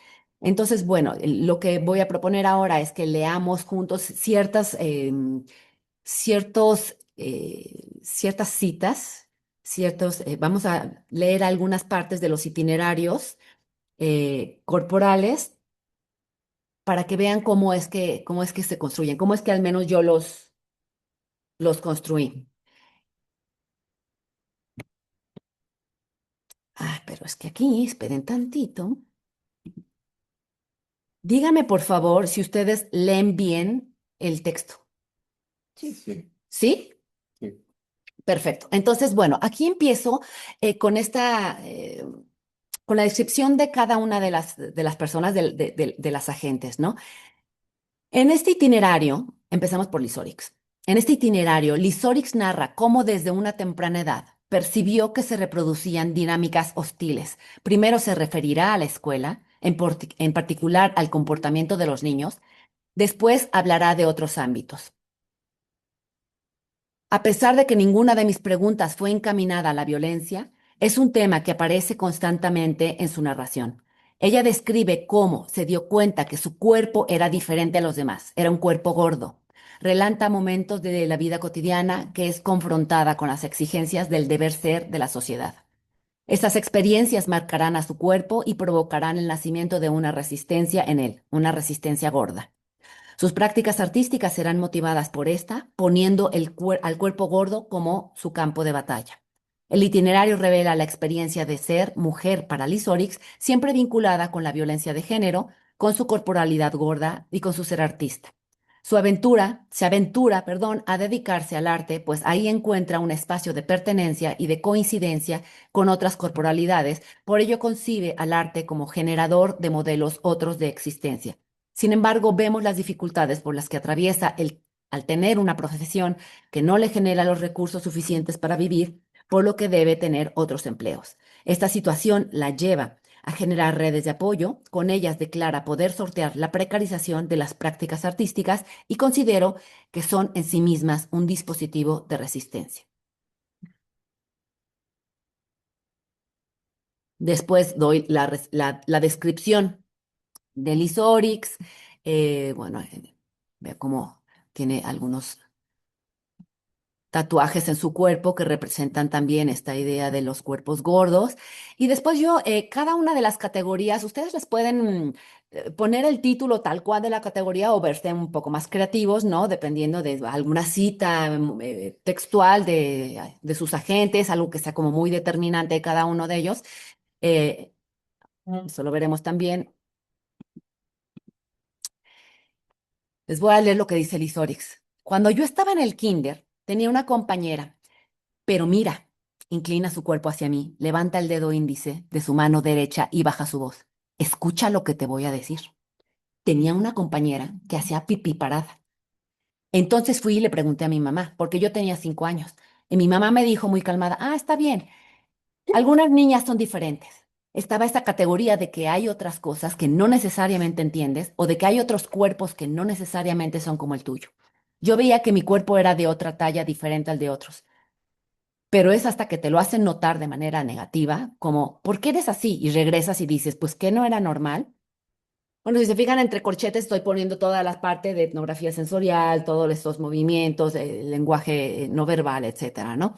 Entonces, bueno, lo que voy a proponer ahora es que leamos juntos ciertas citas, vamos a leer algunas partes de los itinerarios corporales para que vean cómo es que se construyen, cómo es que al menos yo los construí. Ah, pero es que aquí, esperen tantito. Dígame, por favor, si ustedes leen bien el texto. Sí. Sí. ¿Sí? Sí. Perfecto. Entonces, bueno, aquí empiezo con con la descripción de cada una de las personas, de las agentes, ¿no? En este itinerario, empezamos por Lysorix. En este itinerario, Lysorix narra cómo desde una temprana edad percibió que se reproducían dinámicas hostiles. Primero se referirá a la escuela, en particular al comportamiento de los niños. Después hablará de otros ámbitos. A pesar de que ninguna de mis preguntas fue encaminada a la violencia, es un tema que aparece constantemente en su narración. Ella describe cómo se dio cuenta que su cuerpo era diferente a los demás, era un cuerpo gordo. Relata momentos de la vida cotidiana que es confrontada con las exigencias del deber ser de la sociedad. Estas experiencias marcarán a su cuerpo y provocarán el nacimiento de una resistencia en él, una resistencia gorda. Sus prácticas artísticas serán motivadas por esta, poniendo al cuerpo gordo como su campo de batalla. El itinerario revela la experiencia de ser mujer para Lysorix, siempre vinculada con la violencia de género, con su corporalidad gorda y con su ser artista. Se aventura, perdón, a dedicarse al arte, pues ahí encuentra un espacio de pertenencia y de coincidencia con otras corporalidades. Por ello concibe al arte como generador de modelos otros de existencia. Sin embargo, vemos las dificultades por las que atraviesa al tener una profesión que no le genera los recursos suficientes para vivir, por lo que debe tener otros empleos. Esta situación la lleva a generar redes de apoyo. Con ellas declara poder sortear la precarización de las prácticas artísticas y considero que son en sí mismas un dispositivo de resistencia. Después doy la descripción del Isorix. Bueno, veo cómo tiene algunos tatuajes en su cuerpo que representan también esta idea de los cuerpos gordos. Y después cada una de las categorías, ustedes les pueden poner el título tal cual de la categoría o verse un poco más creativos, ¿no? Dependiendo de alguna cita textual de sus agentes, algo que sea como muy determinante de cada uno de ellos. Eh, Eso lo veremos también. Les voy a leer lo que dice Liz Orix. Cuando yo estaba en el kinder, tenía una compañera. Pero mira, inclina su cuerpo hacia mí, levanta el dedo índice de su mano derecha y baja su voz. Escucha lo que te voy a decir. Tenía una compañera que hacía pipí parada. Entonces fui y le pregunté a mi mamá, porque yo tenía 5 años. Y mi mamá me dijo muy calmada, está bien, algunas niñas son diferentes. Estaba esta categoría de que hay otras cosas que no necesariamente entiendes o de que hay otros cuerpos que no necesariamente son como el tuyo. Yo veía que mi cuerpo era de otra talla diferente al de otros. Pero es hasta que te lo hacen notar de manera negativa, como, ¿por qué eres así? Y regresas y dices, pues, ¿qué no era normal? Bueno, si se fijan, entre corchetes estoy poniendo todas las partes de etnografía sensorial, todos estos movimientos, el lenguaje no verbal, etcétera, ¿no?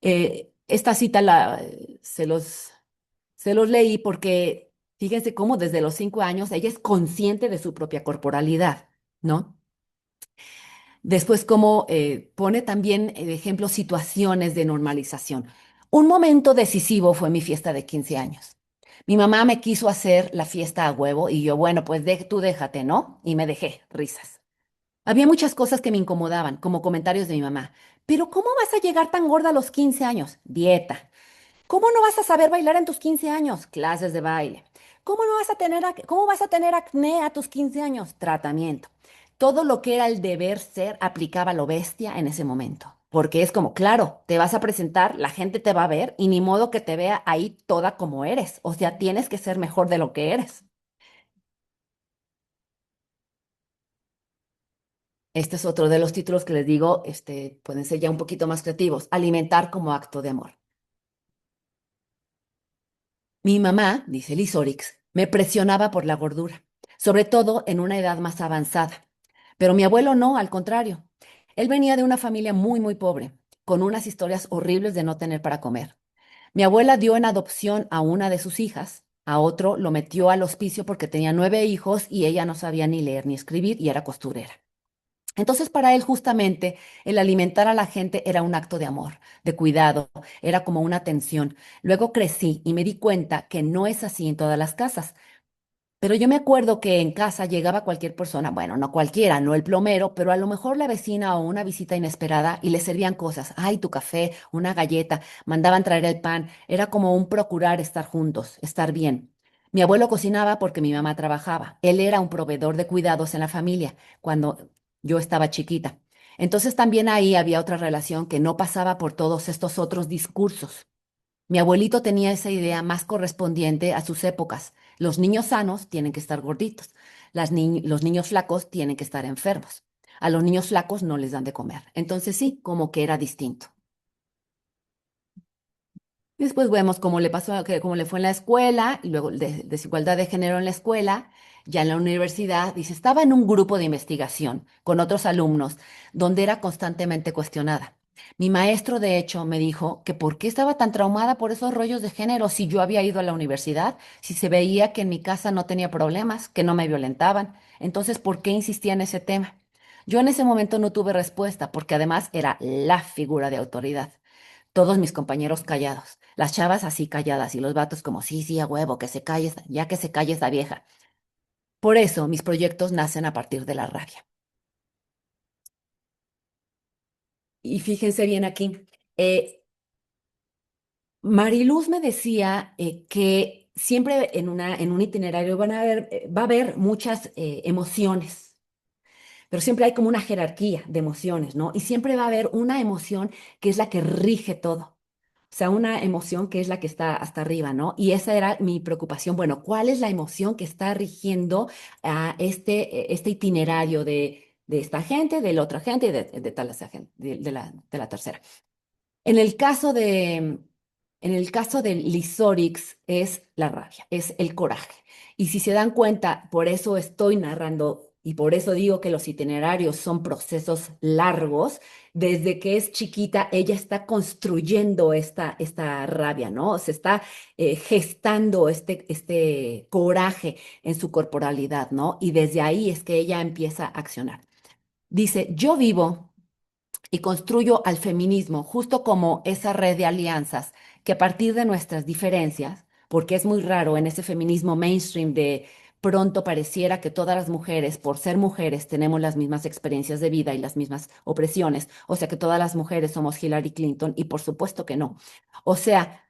Esta cita se los leí porque fíjense cómo desde los 5 años ella es consciente de su propia corporalidad, ¿no? Después, como pone también de ejemplo situaciones de normalización. Un momento decisivo fue mi fiesta de 15 años. Mi mamá me quiso hacer la fiesta a huevo y yo, bueno, pues tú déjate, ¿no? Y me dejé, risas. Había muchas cosas que me incomodaban, como comentarios de mi mamá. Pero ¿cómo vas a llegar tan gorda a los 15 años? Dieta. ¿Cómo no vas a saber bailar en tus 15 años? Clases de baile. ¿Cómo vas a tener acné a tus 15 años? Tratamiento. Todo lo que era el deber ser aplicaba lo bestia en ese momento. Porque es como, claro, te vas a presentar, la gente te va a ver y ni modo que te vea ahí toda como eres. O sea, tienes que ser mejor de lo que eres. Este es otro de los títulos que les digo, pueden ser ya un poquito más creativos. Alimentar como acto de amor. Mi mamá, dice Liz Orix, me presionaba por la gordura, sobre todo en una edad más avanzada. Pero mi abuelo no, al contrario. Él venía de una familia muy, muy pobre, con unas historias horribles de no tener para comer. Mi abuela dio en adopción a una de sus hijas, a otro lo metió al hospicio porque tenía 9 hijos y ella no sabía ni leer ni escribir y era costurera. Entonces, para él, justamente, el alimentar a la gente era un acto de amor, de cuidado, era como una atención. Luego crecí y me di cuenta que no es así en todas las casas. Pero yo me acuerdo que en casa llegaba cualquier persona, bueno, no cualquiera, no el plomero, pero a lo mejor la vecina o una visita inesperada y le servían cosas. Ay, tu café, una galleta, mandaban traer el pan. Era como un procurar estar juntos, estar bien. Mi abuelo cocinaba porque mi mamá trabajaba. Él era un proveedor de cuidados en la familia cuando yo estaba chiquita. Entonces también ahí había otra relación que no pasaba por todos estos otros discursos. Mi abuelito tenía esa idea más correspondiente a sus épocas. Los niños sanos tienen que estar gorditos. Los niños flacos tienen que estar enfermos. A los niños flacos no les dan de comer. Entonces sí, como que era distinto. Y después vemos cómo le pasó, cómo le fue en la escuela, y luego desigualdad de género en la escuela, ya en la universidad. Dice, estaba en un grupo de investigación con otros alumnos donde era constantemente cuestionada. Mi maestro, de hecho, me dijo que por qué estaba tan traumada por esos rollos de género si yo había ido a la universidad, si se veía que en mi casa no tenía problemas, que no me violentaban. Entonces, ¿por qué insistía en ese tema? Yo en ese momento no tuve respuesta porque además era la figura de autoridad. Todos mis compañeros callados, las chavas así calladas y los vatos como, sí, sí, a huevo, que se calle, ya que se calle esa vieja. Por eso mis proyectos nacen a partir de la rabia. Y fíjense bien aquí. eh, Mariluz me decía que siempre en un itinerario va a haber muchas emociones, pero siempre hay como una jerarquía de emociones, ¿no? Y siempre va a haber una emoción que es la que rige todo. O sea, una emoción que es la que está hasta arriba, ¿no? Y esa era mi preocupación. Bueno, ¿cuál es la emoción que está rigiendo a este itinerario de esta gente, de la otra gente y de tal esa gente, de la tercera? En el caso en el caso del Lysorix es la rabia, es el coraje. Y si se dan cuenta, por eso estoy narrando y por eso digo que los itinerarios son procesos largos. Desde que es chiquita, ella está construyendo esta rabia, ¿no? Se está gestando este coraje en su corporalidad, ¿no? Y desde ahí es que ella empieza a accionar. Dice, yo vivo y construyo al feminismo justo como esa red de alianzas que a partir de nuestras diferencias, porque es muy raro en ese feminismo mainstream de pronto pareciera que todas las mujeres, por ser mujeres, tenemos las mismas experiencias de vida y las mismas opresiones, o sea que todas las mujeres somos Hillary Clinton y por supuesto que no. O sea,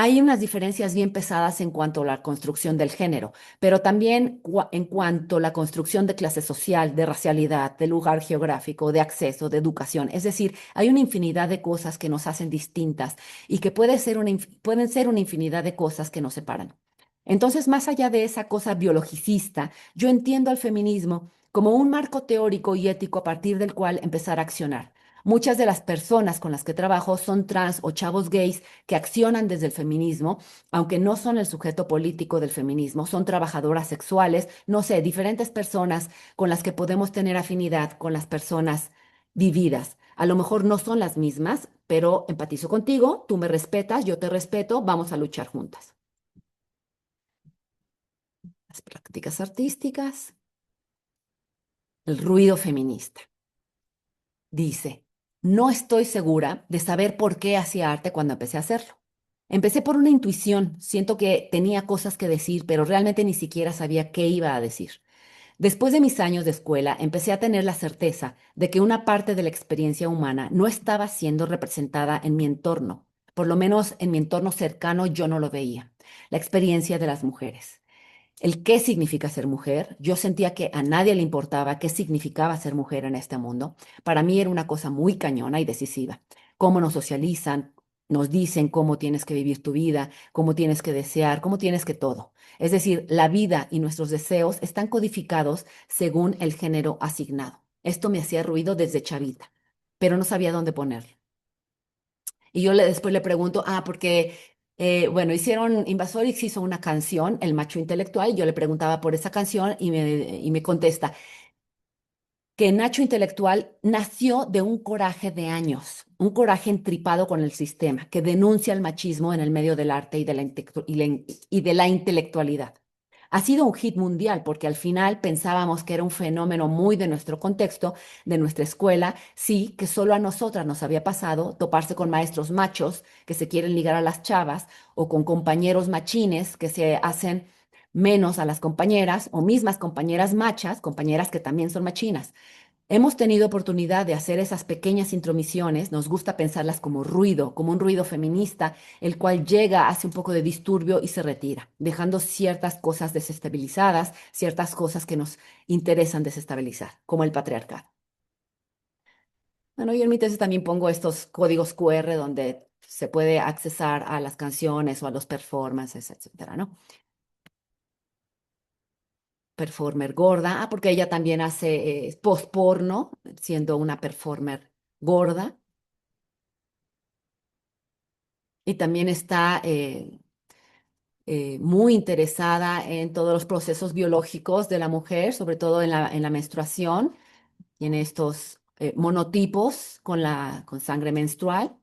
hay unas diferencias bien pesadas en cuanto a la construcción del género, pero también en cuanto a la construcción de clase social, de racialidad, de lugar geográfico, de acceso, de educación. Es decir, hay una infinidad de cosas que nos hacen distintas y que pueden ser una infinidad de cosas que nos separan. Entonces, más allá de esa cosa biologicista, yo entiendo al feminismo como un marco teórico y ético a partir del cual empezar a accionar. Muchas de las personas con las que trabajo son trans o chavos gays que accionan desde el feminismo, aunque no son el sujeto político del feminismo, son trabajadoras sexuales, no sé, diferentes personas con las que podemos tener afinidad con las personas vividas. A lo mejor no son las mismas, pero empatizo contigo, tú me respetas, yo te respeto, vamos a luchar juntas. Las prácticas artísticas, el ruido feminista. Dice, no estoy segura de saber por qué hacía arte cuando empecé a hacerlo. Empecé por una intuición, siento que tenía cosas que decir, pero realmente ni siquiera sabía qué iba a decir. Después de mis años de escuela, empecé a tener la certeza de que una parte de la experiencia humana no estaba siendo representada en mi entorno. Por lo menos en mi entorno cercano yo no lo veía. La experiencia de las mujeres. El qué significa ser mujer. Yo sentía que a nadie le importaba qué significaba ser mujer en este mundo. Para mí era una cosa muy cañona y decisiva. Cómo nos socializan, nos dicen cómo tienes que vivir tu vida, cómo tienes que desear, cómo tienes que todo. Es decir, la vida y nuestros deseos están codificados según el género asignado. Esto me hacía ruido desde chavita, pero no sabía dónde ponerlo. Y después le pregunto, porque, bueno, Invasores hizo una canción, El Macho Intelectual, y yo le preguntaba por esa canción y me contesta que Nacho Intelectual nació de un coraje de años, un coraje entripado con el sistema, que denuncia el machismo en el medio del arte y de la intelectualidad. Ha sido un hit mundial porque al final pensábamos que era un fenómeno muy de nuestro contexto, de nuestra escuela, sí, que solo a nosotras nos había pasado toparse con maestros machos que se quieren ligar a las chavas o con compañeros machines que se hacen menos a las compañeras o mismas compañeras machas, compañeras que también son machinas. Hemos tenido oportunidad de hacer esas pequeñas intromisiones, nos gusta pensarlas como ruido, como un ruido feminista, el cual llega, hace un poco de disturbio y se retira, dejando ciertas cosas desestabilizadas, ciertas cosas que nos interesan desestabilizar, como el patriarcado. Bueno, yo en mi tesis también pongo estos códigos QR donde se puede accesar a las canciones o a los performances, etcétera, ¿no? Performer gorda, porque ella también hace post-porno, siendo una performer gorda. Y también está muy interesada en todos los procesos biológicos de la mujer, sobre todo en en la menstruación, y en estos monotipos con sangre menstrual,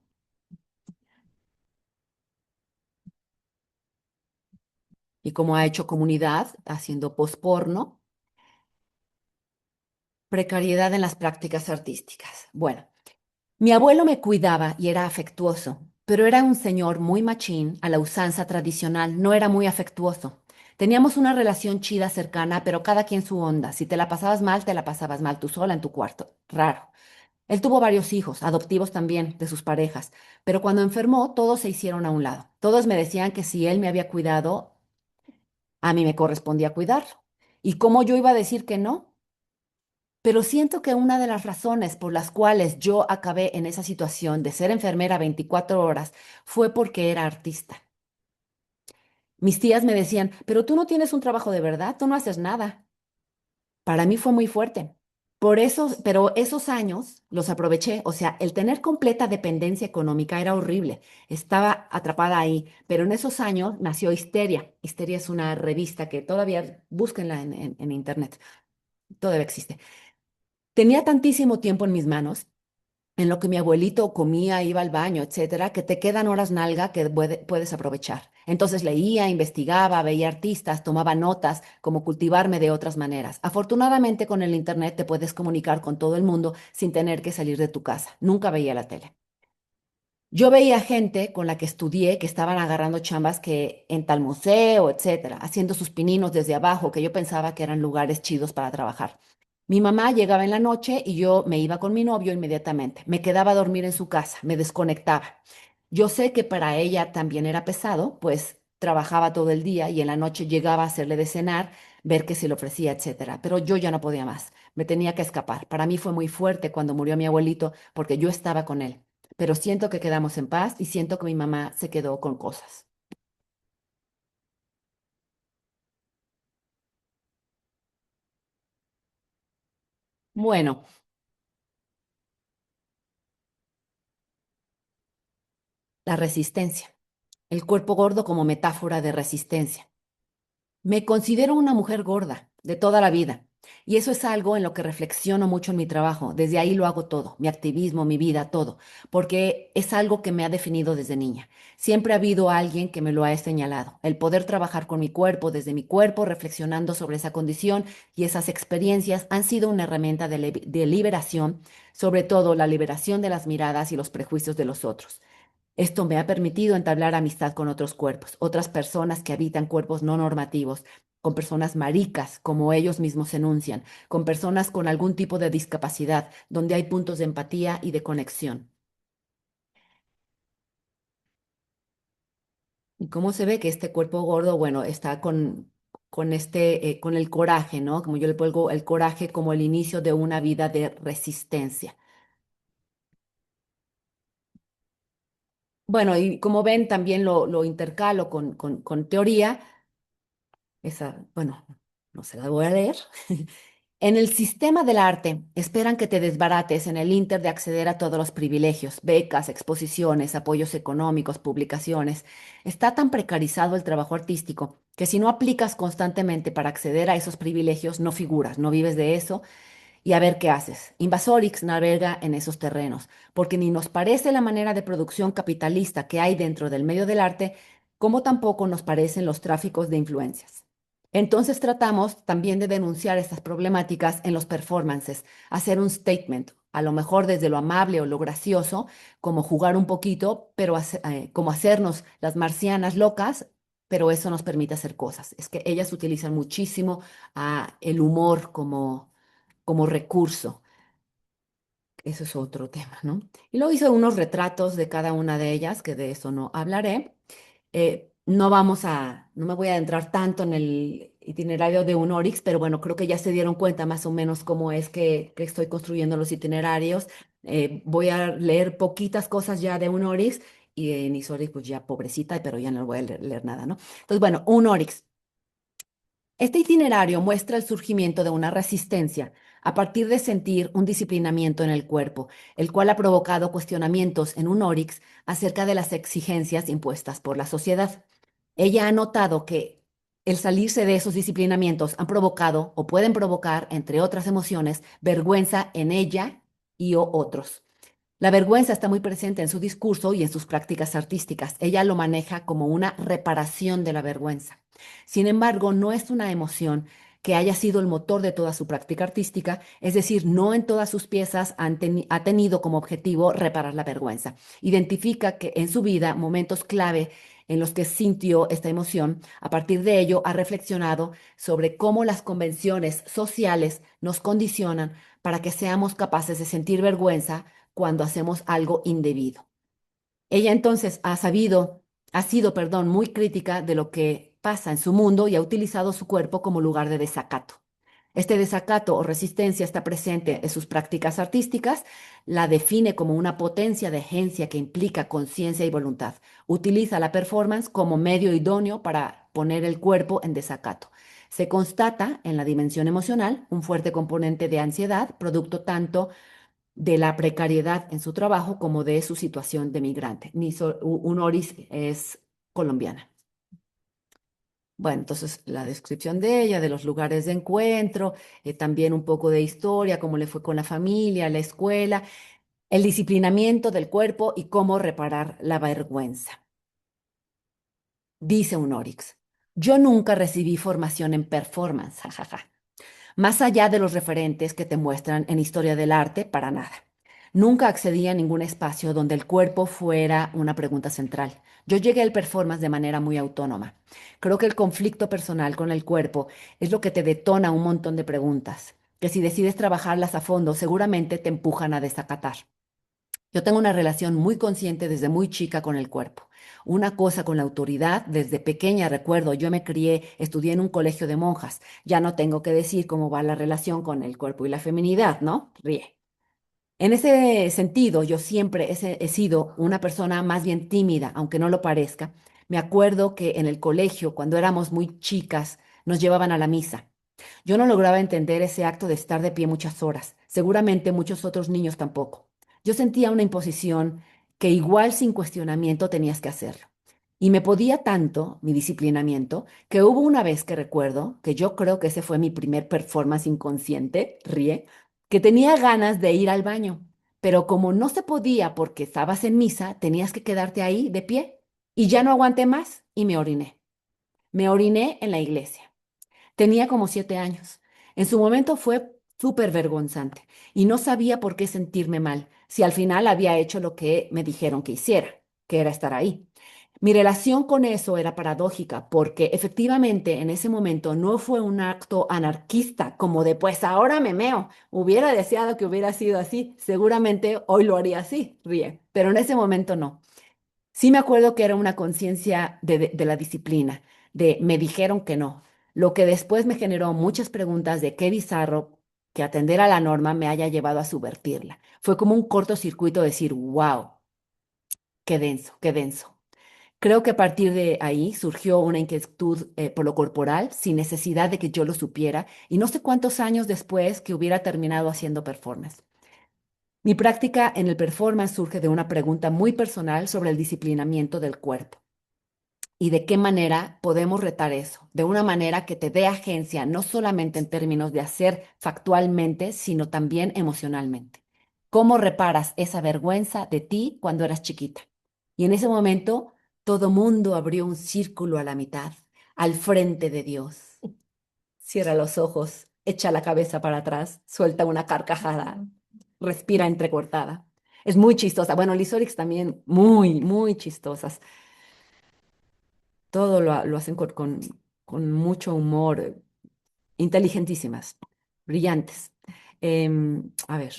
y cómo ha hecho comunidad haciendo posporno, precariedad en las prácticas artísticas. Bueno. Mi abuelo me cuidaba y era afectuoso, pero era un señor muy machín a la usanza tradicional, no era muy afectuoso. Teníamos una relación chida cercana, pero cada quien su onda. Si te la pasabas mal, te la pasabas mal tú sola en tu cuarto. Raro. Él tuvo varios hijos, adoptivos también, de sus parejas, pero cuando enfermó, todos se hicieron a un lado. Todos me decían que si él me había cuidado, a mí me correspondía cuidarlo. ¿Y cómo yo iba a decir que no? Pero siento que una de las razones por las cuales yo acabé en esa situación de ser enfermera 24 horas fue porque era artista. Mis tías me decían, pero tú no tienes un trabajo de verdad, tú no haces nada. Para mí fue muy fuerte. Por eso, pero esos años los aproveché. O sea, el tener completa dependencia económica era horrible. Estaba atrapada ahí. Pero en esos años nació Histeria. Histeria es una revista que todavía, búsquenla en internet, todavía existe. Tenía tantísimo tiempo en mis manos en lo que mi abuelito comía, iba al baño, etcétera, que te quedan horas nalga que puedes aprovechar. Entonces leía, investigaba, veía artistas, tomaba notas, como cultivarme de otras maneras. Afortunadamente con el internet te puedes comunicar con todo el mundo sin tener que salir de tu casa. Nunca veía la tele. Yo veía gente con la que estudié que estaban agarrando chambas que en tal museo, etcétera, haciendo sus pininos desde abajo, que yo pensaba que eran lugares chidos para trabajar. Mi mamá llegaba en la noche y yo me iba con mi novio inmediatamente. Me quedaba a dormir en su casa, me desconectaba. Yo sé que para ella también era pesado, pues trabajaba todo el día y en la noche llegaba a hacerle de cenar, ver qué se le ofrecía, etcétera. Pero yo ya no podía más, me tenía que escapar. Para mí fue muy fuerte cuando murió mi abuelito porque yo estaba con él, pero siento que quedamos en paz y siento que mi mamá se quedó con cosas. Bueno, la resistencia. El cuerpo gordo como metáfora de resistencia. Me considero una mujer gorda de toda la vida y eso es algo en lo que reflexiono mucho en mi trabajo. Desde ahí lo hago todo, mi activismo, mi vida, todo, porque es algo que me ha definido desde niña. Siempre ha habido alguien que me lo ha señalado. El poder trabajar con mi cuerpo, desde mi cuerpo, reflexionando sobre esa condición y esas experiencias han sido una herramienta de liberación, sobre todo la liberación de las miradas y los prejuicios de los otros. Esto me ha permitido entablar amistad con otros cuerpos, otras personas que habitan cuerpos no normativos, con personas maricas, como ellos mismos enuncian, con personas con algún tipo de discapacidad, donde hay puntos de empatía y de conexión. ¿Y cómo se ve que este cuerpo gordo, bueno, está con el coraje, ¿no? Como yo le pongo el coraje como el inicio de una vida de resistencia. Bueno, y como ven, también lo intercalo con teoría. Esa, bueno, no se la voy a leer. En el sistema del arte, esperan que te desbarates en el inter de acceder a todos los privilegios, becas, exposiciones, apoyos económicos, publicaciones. Está tan precarizado el trabajo artístico que si no aplicas constantemente para acceder a esos privilegios, no figuras, no vives de eso y a ver qué haces. Invasorix navega en esos terrenos, porque ni nos parece la manera de producción capitalista que hay dentro del medio del arte, como tampoco nos parecen los tráficos de influencias. Entonces tratamos también de denunciar estas problemáticas en los performances, hacer un statement, a lo mejor desde lo amable o lo gracioso, como jugar un poquito, pero como hacernos las marcianas locas, pero eso nos permite hacer cosas. Es que ellas utilizan muchísimo el humor como recurso. Eso es otro tema, ¿no? Y luego hice unos retratos de cada una de ellas, que de eso no hablaré. No me voy a adentrar tanto en el itinerario de un Orix, pero bueno, creo que ya se dieron cuenta más o menos cómo es que estoy construyendo los itinerarios. Voy a leer poquitas cosas ya de un Orix y de Nisorix, pues ya pobrecita, pero ya no voy a leer nada, ¿no? Entonces, bueno, un Orix. Este itinerario muestra el surgimiento de una resistencia a partir de sentir un disciplinamiento en el cuerpo, el cual ha provocado cuestionamientos en un Orix acerca de las exigencias impuestas por la sociedad. Ella ha notado que el salirse de esos disciplinamientos han provocado o pueden provocar, entre otras emociones, vergüenza en ella y o otros. La vergüenza está muy presente en su discurso y en sus prácticas artísticas. Ella lo maneja como una reparación de la vergüenza. Sin embargo, no es una emoción que haya sido el motor de toda su práctica artística, es decir, no en todas sus piezas ha tenido como objetivo reparar la vergüenza. Identifica que en su vida momentos clave en los que sintió esta emoción. A partir de ello, ha reflexionado sobre cómo las convenciones sociales nos condicionan para que seamos capaces de sentir vergüenza cuando hacemos algo indebido. Ella entonces ha sido, perdón, muy crítica de lo que pasa en su mundo y ha utilizado su cuerpo como lugar de desacato. Este desacato o resistencia está presente en sus prácticas artísticas, la define como una potencia de agencia que implica conciencia y voluntad. Utiliza la performance como medio idóneo para poner el cuerpo en desacato. Se constata en la dimensión emocional un fuerte componente de ansiedad, producto tanto de la precariedad en su trabajo como de su situación de migrante. Unoris es colombiana. Bueno, entonces la descripción de ella, de los lugares de encuentro, también un poco de historia, cómo le fue con la familia, la escuela, el disciplinamiento del cuerpo y cómo reparar la vergüenza. Dice Unorix, yo nunca recibí formación en performance, jajaja. Más allá de los referentes que te muestran en historia del arte, para nada. Nunca accedí a ningún espacio donde el cuerpo fuera una pregunta central. Yo llegué al performance de manera muy autónoma. Creo que el conflicto personal con el cuerpo es lo que te detona un montón de preguntas, que si decides trabajarlas a fondo, seguramente te empujan a desacatar. Yo tengo una relación muy consciente desde muy chica con el cuerpo. Una cosa con la autoridad, desde pequeña recuerdo, yo me crié, estudié en un colegio de monjas. Ya no tengo que decir cómo va la relación con el cuerpo y la feminidad, ¿no? Ríe. En ese sentido, yo siempre he sido una persona más bien tímida, aunque no lo parezca. Me acuerdo que en el colegio, cuando éramos muy chicas, nos llevaban a la misa. Yo no lograba entender ese acto de estar de pie muchas horas. Seguramente muchos otros niños tampoco. Yo sentía una imposición que igual sin cuestionamiento tenías que hacerlo. Y me podía tanto mi disciplinamiento que hubo una vez que recuerdo, que yo creo que ese fue mi primer performance inconsciente, ríe, que tenía ganas de ir al baño, pero como no se podía porque estabas en misa, tenías que quedarte ahí de pie. Y ya no aguanté más y me oriné. Me oriné en la iglesia. Tenía como 7 años. En su momento fue súper vergonzante y no sabía por qué sentirme mal, si al final había hecho lo que me dijeron que hiciera, que era estar ahí. Mi relación con eso era paradójica porque efectivamente en ese momento no fue un acto anarquista como de pues ahora me meo. Hubiera deseado que hubiera sido así, seguramente hoy lo haría así, ríe, pero en ese momento no. Sí me acuerdo que era una conciencia de la disciplina, de me dijeron que no, lo que después me generó muchas preguntas de qué bizarro que atender a la norma me haya llevado a subvertirla. Fue como un cortocircuito decir, wow, qué denso, qué denso. Creo que a partir de ahí surgió una inquietud por lo corporal, sin necesidad de que yo lo supiera, y no sé cuántos años después que hubiera terminado haciendo performance. Mi práctica en el performance surge de una pregunta muy personal sobre el disciplinamiento del cuerpo. ¿Y de qué manera podemos retar eso? De una manera que te dé agencia, no solamente en términos de hacer factualmente, sino también emocionalmente. ¿Cómo reparas esa vergüenza de ti cuando eras chiquita? Y en ese momento, todo mundo abrió un círculo a la mitad, al frente de Dios. Cierra los ojos, echa la cabeza para atrás, suelta una carcajada, respira entrecortada. Es muy chistosa. Bueno, Lisorix también muy, muy chistosas. Todo lo hacen con mucho humor, inteligentísimas, brillantes. A ver,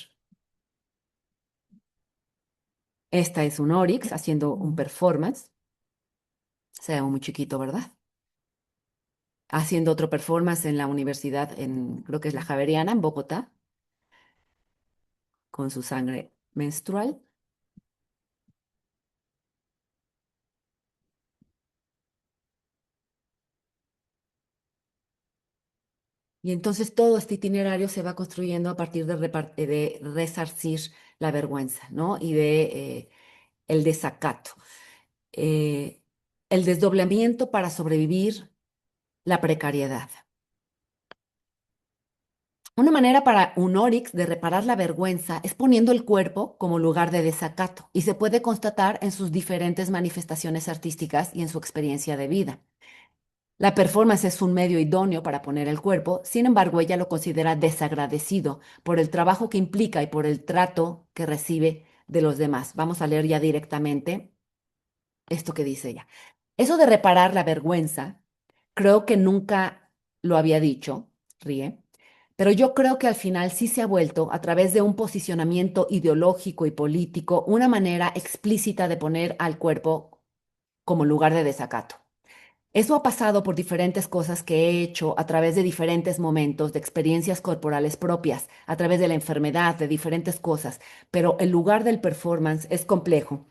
esta es un Oryx haciendo un performance, se ve muy chiquito, ¿verdad? Haciendo otro performance en la universidad, creo que es la Javeriana, en Bogotá, con su sangre menstrual. Y entonces todo este itinerario se va construyendo a partir de resarcir la vergüenza, ¿no? Y de el desacato. eh, el desdoblamiento para sobrevivir la precariedad. Una manera para un Oryx de reparar la vergüenza es poniendo el cuerpo como lugar de desacato y se puede constatar en sus diferentes manifestaciones artísticas y en su experiencia de vida. La performance es un medio idóneo para poner el cuerpo, sin embargo, ella lo considera desagradecido por el trabajo que implica y por el trato que recibe de los demás. Vamos a leer ya directamente esto que dice ella. Eso de reparar la vergüenza, creo que nunca lo había dicho, ríe, pero yo creo que al final sí se ha vuelto, a través de un posicionamiento ideológico y político, una manera explícita de poner al cuerpo como lugar de desacato. Eso ha pasado por diferentes cosas que he hecho a través de diferentes momentos, de experiencias corporales propias, a través de la enfermedad, de diferentes cosas, pero el lugar del performance es complejo.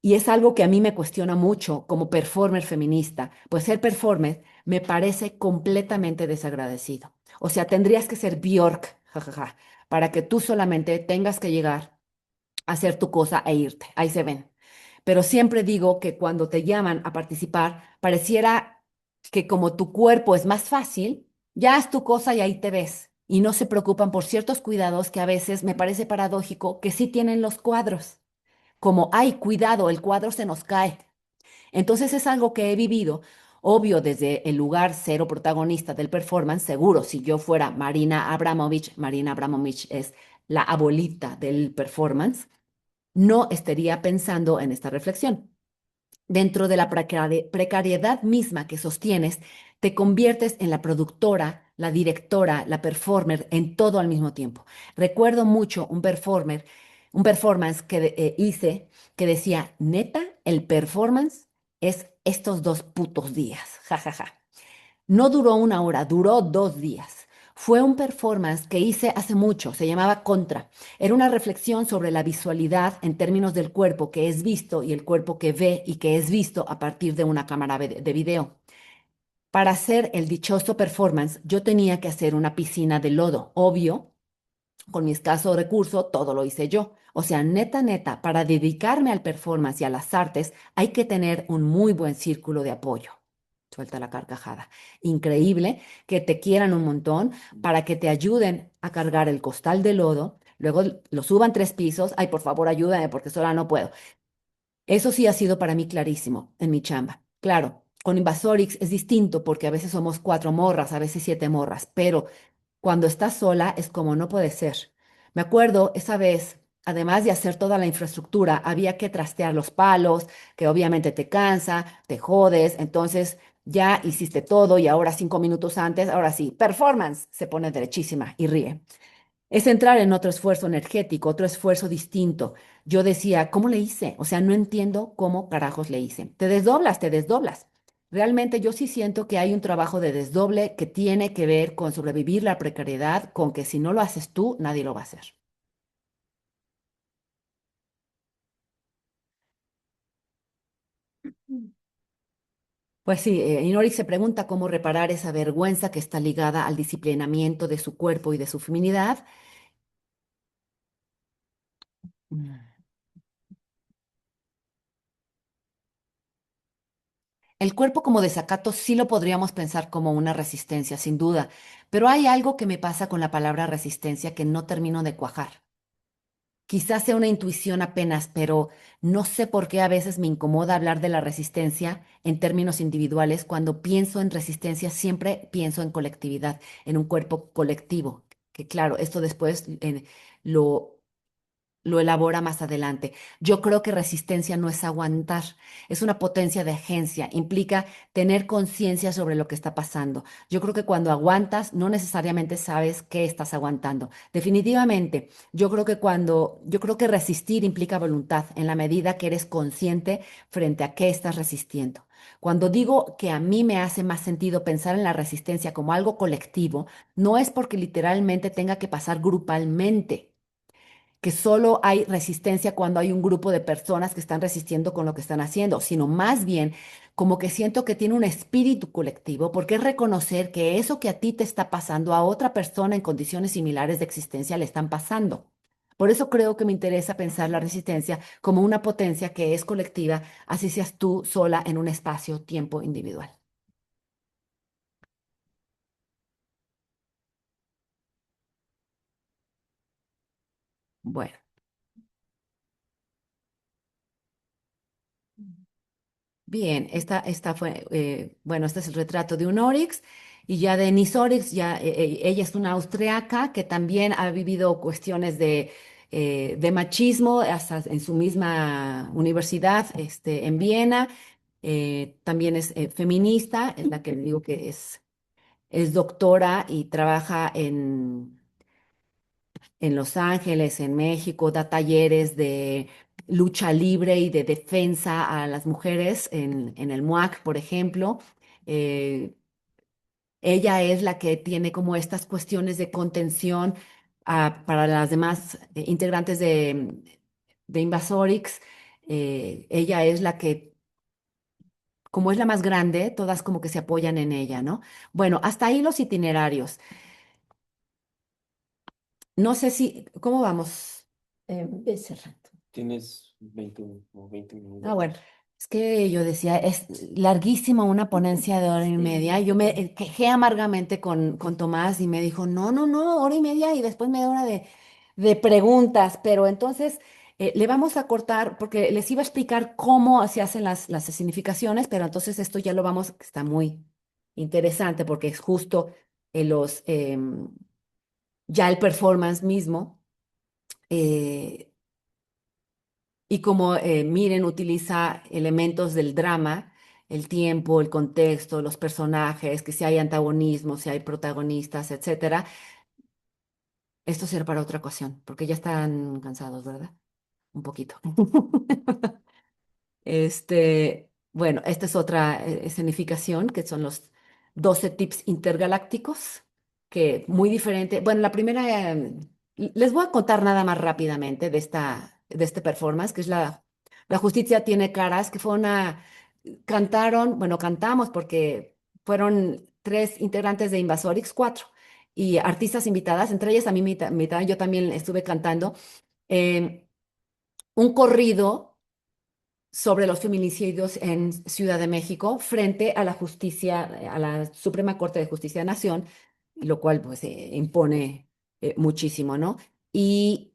Y es algo que a mí me cuestiona mucho como performer feminista, pues ser performer me parece completamente desagradecido. O sea, tendrías que ser Bjork, jajaja, para que tú solamente tengas que llegar a hacer tu cosa e irte. Ahí se ven. Pero siempre digo que cuando te llaman a participar, pareciera que como tu cuerpo es más fácil, ya haz tu cosa y ahí te ves. Y no se preocupan por ciertos cuidados que a veces me parece paradójico que sí tienen los cuadros, como, ay, cuidado, el cuadro se nos cae. Entonces es algo que he vivido, obvio, desde el lugar cero protagonista del performance. Seguro, si yo fuera Marina Abramovich es la abuelita del performance, no estaría pensando en esta reflexión. Dentro de la precariedad misma que sostienes, te conviertes en la productora, la directora, la performer, en todo al mismo tiempo. Recuerdo mucho un performance que hice que decía, neta, el performance es estos 2 putos días. Ja, ja, ja. No duró una hora, duró 2 días. Fue un performance que hice hace mucho, se llamaba Contra. Era una reflexión sobre la visualidad en términos del cuerpo que es visto y el cuerpo que ve y que es visto a partir de una cámara de video. Para hacer el dichoso performance, yo tenía que hacer una piscina de lodo. Obvio, con mi escaso recurso, todo lo hice yo. O sea, neta, neta, para dedicarme al performance y a las artes hay que tener un muy buen círculo de apoyo. Suelta la carcajada. Increíble que te quieran un montón para que te ayuden a cargar el costal de lodo, luego lo suban 3 pisos. Ay, por favor, ayúdame porque sola no puedo. Eso sí ha sido para mí clarísimo en mi chamba. Claro, con Invasorix es distinto porque a veces somos 4 morras, a veces 7 morras, pero cuando estás sola es como no puede ser. Me acuerdo esa vez, además de hacer toda la infraestructura, había que trastear los palos, que obviamente te cansa, te jodes, entonces ya hiciste todo y ahora 5 minutos antes, ahora sí, performance, se pone derechísima y ríe. Es entrar en otro esfuerzo energético, otro esfuerzo distinto. Yo decía, ¿cómo le hice? O sea, no entiendo cómo carajos le hice. Te desdoblas, te desdoblas. Realmente yo sí siento que hay un trabajo de desdoble que tiene que ver con sobrevivir la precariedad, con que si no lo haces tú, nadie lo va a hacer. Mm. Pues sí, Inori se pregunta cómo reparar esa vergüenza que está ligada al disciplinamiento de su cuerpo y de su feminidad. Mm. El cuerpo como desacato sí lo podríamos pensar como una resistencia, sin duda, pero hay algo que me pasa con la palabra resistencia que no termino de cuajar. Quizás sea una intuición apenas, pero no sé por qué a veces me incomoda hablar de la resistencia en términos individuales. Cuando pienso en resistencia, siempre pienso en colectividad, en un cuerpo colectivo, que claro, esto después lo lo elabora más adelante. Yo creo que resistencia no es aguantar, es una potencia de agencia, implica tener conciencia sobre lo que está pasando. Yo creo que cuando aguantas, no necesariamente sabes qué estás aguantando. Definitivamente, yo creo que resistir implica voluntad en la medida que eres consciente frente a qué estás resistiendo. Cuando digo que a mí me hace más sentido pensar en la resistencia como algo colectivo, no es porque literalmente tenga que pasar grupalmente, que solo hay resistencia cuando hay un grupo de personas que están resistiendo con lo que están haciendo, sino más bien como que siento que tiene un espíritu colectivo, porque es reconocer que eso que a ti te está pasando a otra persona en condiciones similares de existencia le están pasando. Por eso creo que me interesa pensar la resistencia como una potencia que es colectiva, así seas tú sola en un espacio-tiempo individual. Bueno. Bien, esta fue, bueno, este es el retrato de un Oryx y ya de Denise Oryx, ya ella es una austriaca que también ha vivido cuestiones de machismo hasta en su misma universidad, en Viena. También es feminista, es la que le digo que es doctora y trabaja en Los Ángeles, en México, da talleres de lucha libre y de defensa a las mujeres en el MUAC, por ejemplo. Eh, Ella es la que tiene como estas cuestiones de contención para las demás integrantes de Invasorix. Ella es la que, como es la más grande, todas como que se apoyan en ella, ¿no? Bueno, hasta ahí los itinerarios. No sé si, ¿cómo vamos? Ve cerrando. Tienes 20 Ah, bueno, minutos. es que yo decía, es larguísima una ponencia de hora y media. Yo me quejé amargamente con Tomás y me dijo, no, no, no, hora y media y después media hora de preguntas. Pero entonces le vamos a cortar porque les iba a explicar cómo se hacen las significaciones, pero entonces esto ya lo vamos, que está muy interesante porque es justo ya el performance mismo. eh, Y como Miren utiliza elementos del drama, el tiempo, el contexto, los personajes, que si hay antagonismo, si hay protagonistas, etcétera, esto será para otra ocasión, porque ya están cansados, ¿verdad? Un poquito. Bueno, esta es otra escenificación, que son los 12 tips intergalácticos, que muy diferente. Bueno, la primera, les voy a contar nada más rápidamente de este performance, que es la justicia tiene caras, que fue cantaron, bueno, cantamos porque fueron tres integrantes de Invasorix, cuatro, y artistas invitadas, entre ellas a mí me invitaron, yo también estuve cantando, eh, un corrido sobre los feminicidios en Ciudad de México frente a la justicia, a la Suprema Corte de Justicia de la Nación, lo cual pues impone muchísimo, ¿no? Y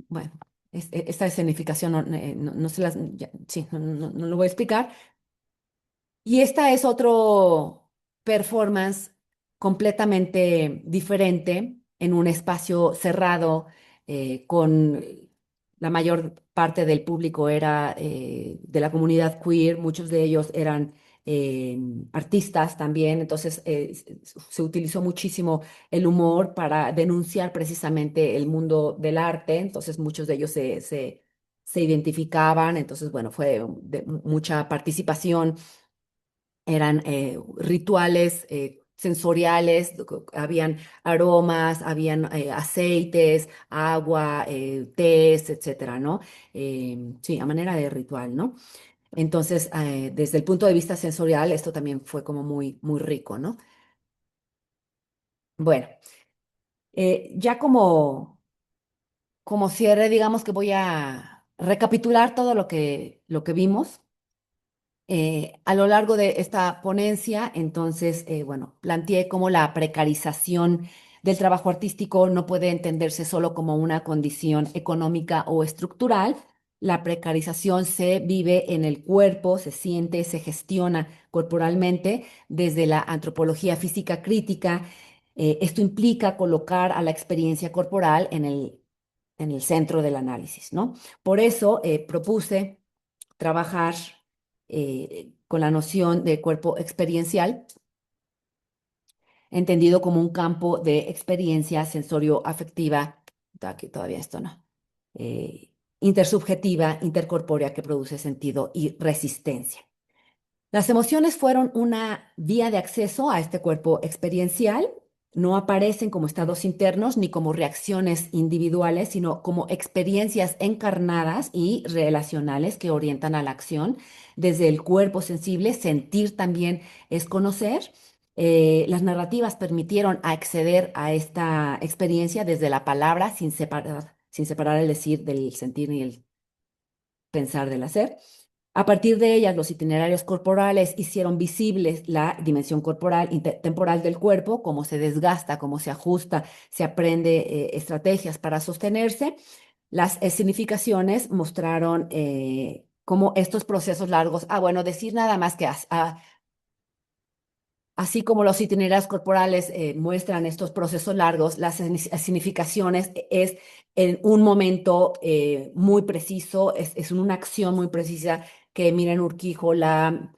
bueno, esta escenificación no se las, sí, no lo voy a explicar. Y esta es otro performance completamente diferente en un espacio cerrado con la mayor parte del público era de la comunidad queer, muchos de ellos eran artistas también, entonces se utilizó muchísimo el humor para denunciar precisamente el mundo del arte, entonces muchos de ellos se identificaban, entonces bueno, fue de mucha participación, eran rituales sensoriales, habían aromas, habían aceites, agua, tés, etcétera, ¿no? Sí, a manera de ritual, ¿no? Entonces, desde el punto de vista sensorial, esto también fue como muy, muy rico, ¿no? Bueno, ya como cierre, digamos que voy a recapitular todo lo que vimos. A lo largo de esta ponencia, entonces, bueno, planteé cómo la precarización del trabajo artístico no puede entenderse solo como una condición económica o estructural. La precarización se vive en el cuerpo, se siente, se gestiona corporalmente desde la antropología física crítica. Esto implica colocar a la experiencia corporal en el centro del análisis, ¿no? Por eso propuse trabajar con la noción de cuerpo experiencial, entendido como un campo de experiencia sensorio-afectiva, aquí todavía esto no, intersubjetiva, intercorpórea, que produce sentido y resistencia. Las emociones fueron una vía de acceso a este cuerpo experiencial. No aparecen como estados internos ni como reacciones individuales, sino como experiencias encarnadas y relacionales que orientan a la acción. Desde el cuerpo sensible, sentir también es conocer. Las narrativas permitieron acceder a esta experiencia desde la palabra sin separar el decir del sentir ni el pensar del hacer. A partir de ellas, los itinerarios corporales hicieron visibles la dimensión corporal, temporal del cuerpo, cómo se desgasta, cómo se ajusta, se aprende estrategias para sostenerse. Las significaciones mostraron cómo estos procesos largos, bueno, decir nada más que Así como los itinerarios corporales muestran estos procesos largos, las significaciones es en un momento muy preciso, es una acción muy precisa que Miren Urquijo la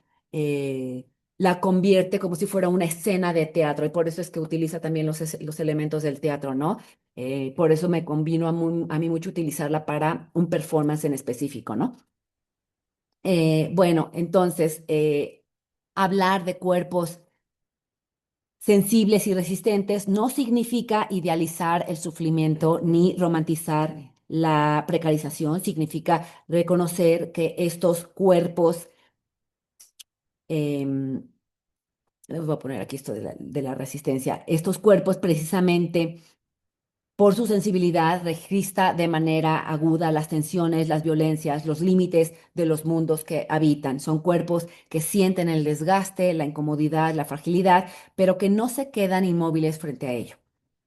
convierte como si fuera una escena de teatro y por eso es que utiliza también los elementos del teatro, ¿no? Por eso me convino a mí mucho utilizarla para un performance en específico, ¿no? Bueno, entonces, hablar de cuerpos sensibles y resistentes no significa idealizar el sufrimiento ni romantizar la precarización, significa reconocer que estos cuerpos, em, les voy a poner aquí esto de la resistencia, estos cuerpos precisamente por su sensibilidad registra de manera aguda las tensiones, las violencias, los límites de los mundos que habitan. Son cuerpos que sienten el desgaste, la incomodidad, la fragilidad, pero que no se quedan inmóviles frente a ello.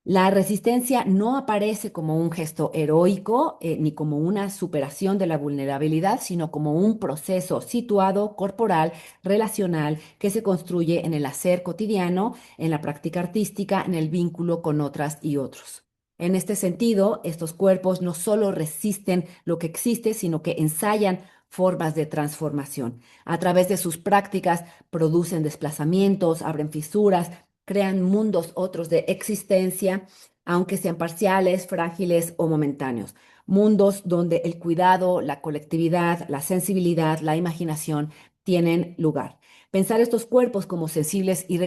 La resistencia no aparece como un gesto heroico ni como una superación de la vulnerabilidad, sino como un proceso situado, corporal, relacional, que se construye en el hacer cotidiano, en la práctica artística, en el vínculo con otras y otros. En este sentido, estos cuerpos no solo resisten lo que existe, sino que ensayan formas de transformación. A través de sus prácticas producen desplazamientos, abren fisuras, crean mundos otros de existencia, aunque sean parciales, frágiles o momentáneos. Mundos donde el cuidado, la colectividad, la sensibilidad, la imaginación tienen lugar. Pensar estos cuerpos como sensibles y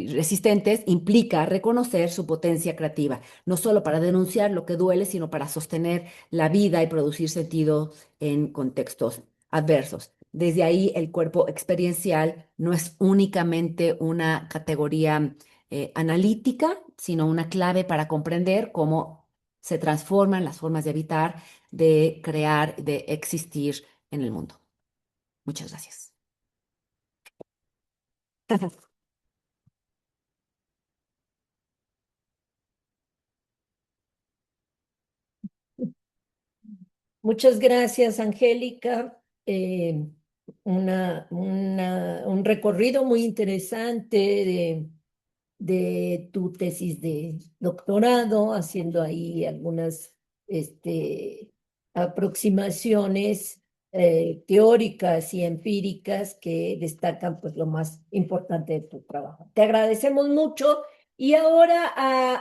resistentes implica reconocer su potencia creativa, no solo para denunciar lo que duele, sino para sostener la vida y producir sentido en contextos adversos. Desde ahí, el cuerpo experiencial no es únicamente una categoría analítica, sino una clave para comprender cómo se transforman las formas de habitar, de crear, de existir en el mundo. Muchas gracias. Muchas gracias, Angélica. Un recorrido muy interesante de tu tesis de doctorado, haciendo ahí algunas aproximaciones teóricas y empíricas que destacan pues lo más importante de tu trabajo. Te agradecemos mucho y ahora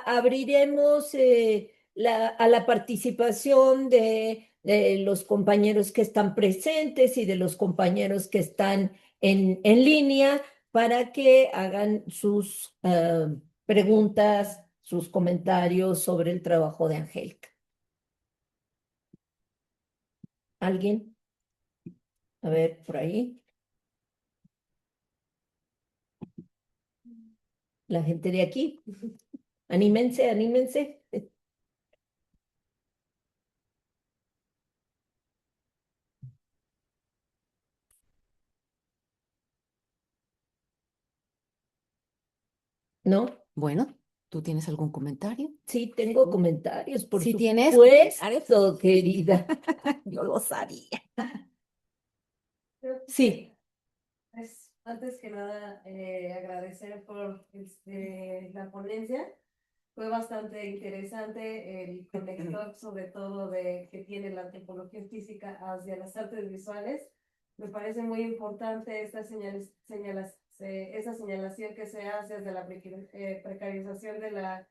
abriremos a la participación de los compañeros que están presentes y de los compañeros que están en línea para que hagan sus preguntas, sus comentarios sobre el trabajo de Angélica. ¿Alguien? A ver, por ahí. La gente de aquí. Anímense, anímense. ¿No? Bueno, ¿tú tienes algún comentario? Sí, tengo comentarios, por ¿Sí tienes supuesto, querida. Yo lo sabía. Sí. Pues, antes que nada, agradecer por la ponencia. Fue bastante interesante el conector, sobre todo de que tiene la antropología física hacia las artes visuales. Me parece muy importante esta esa señalación que se hace de la precarización la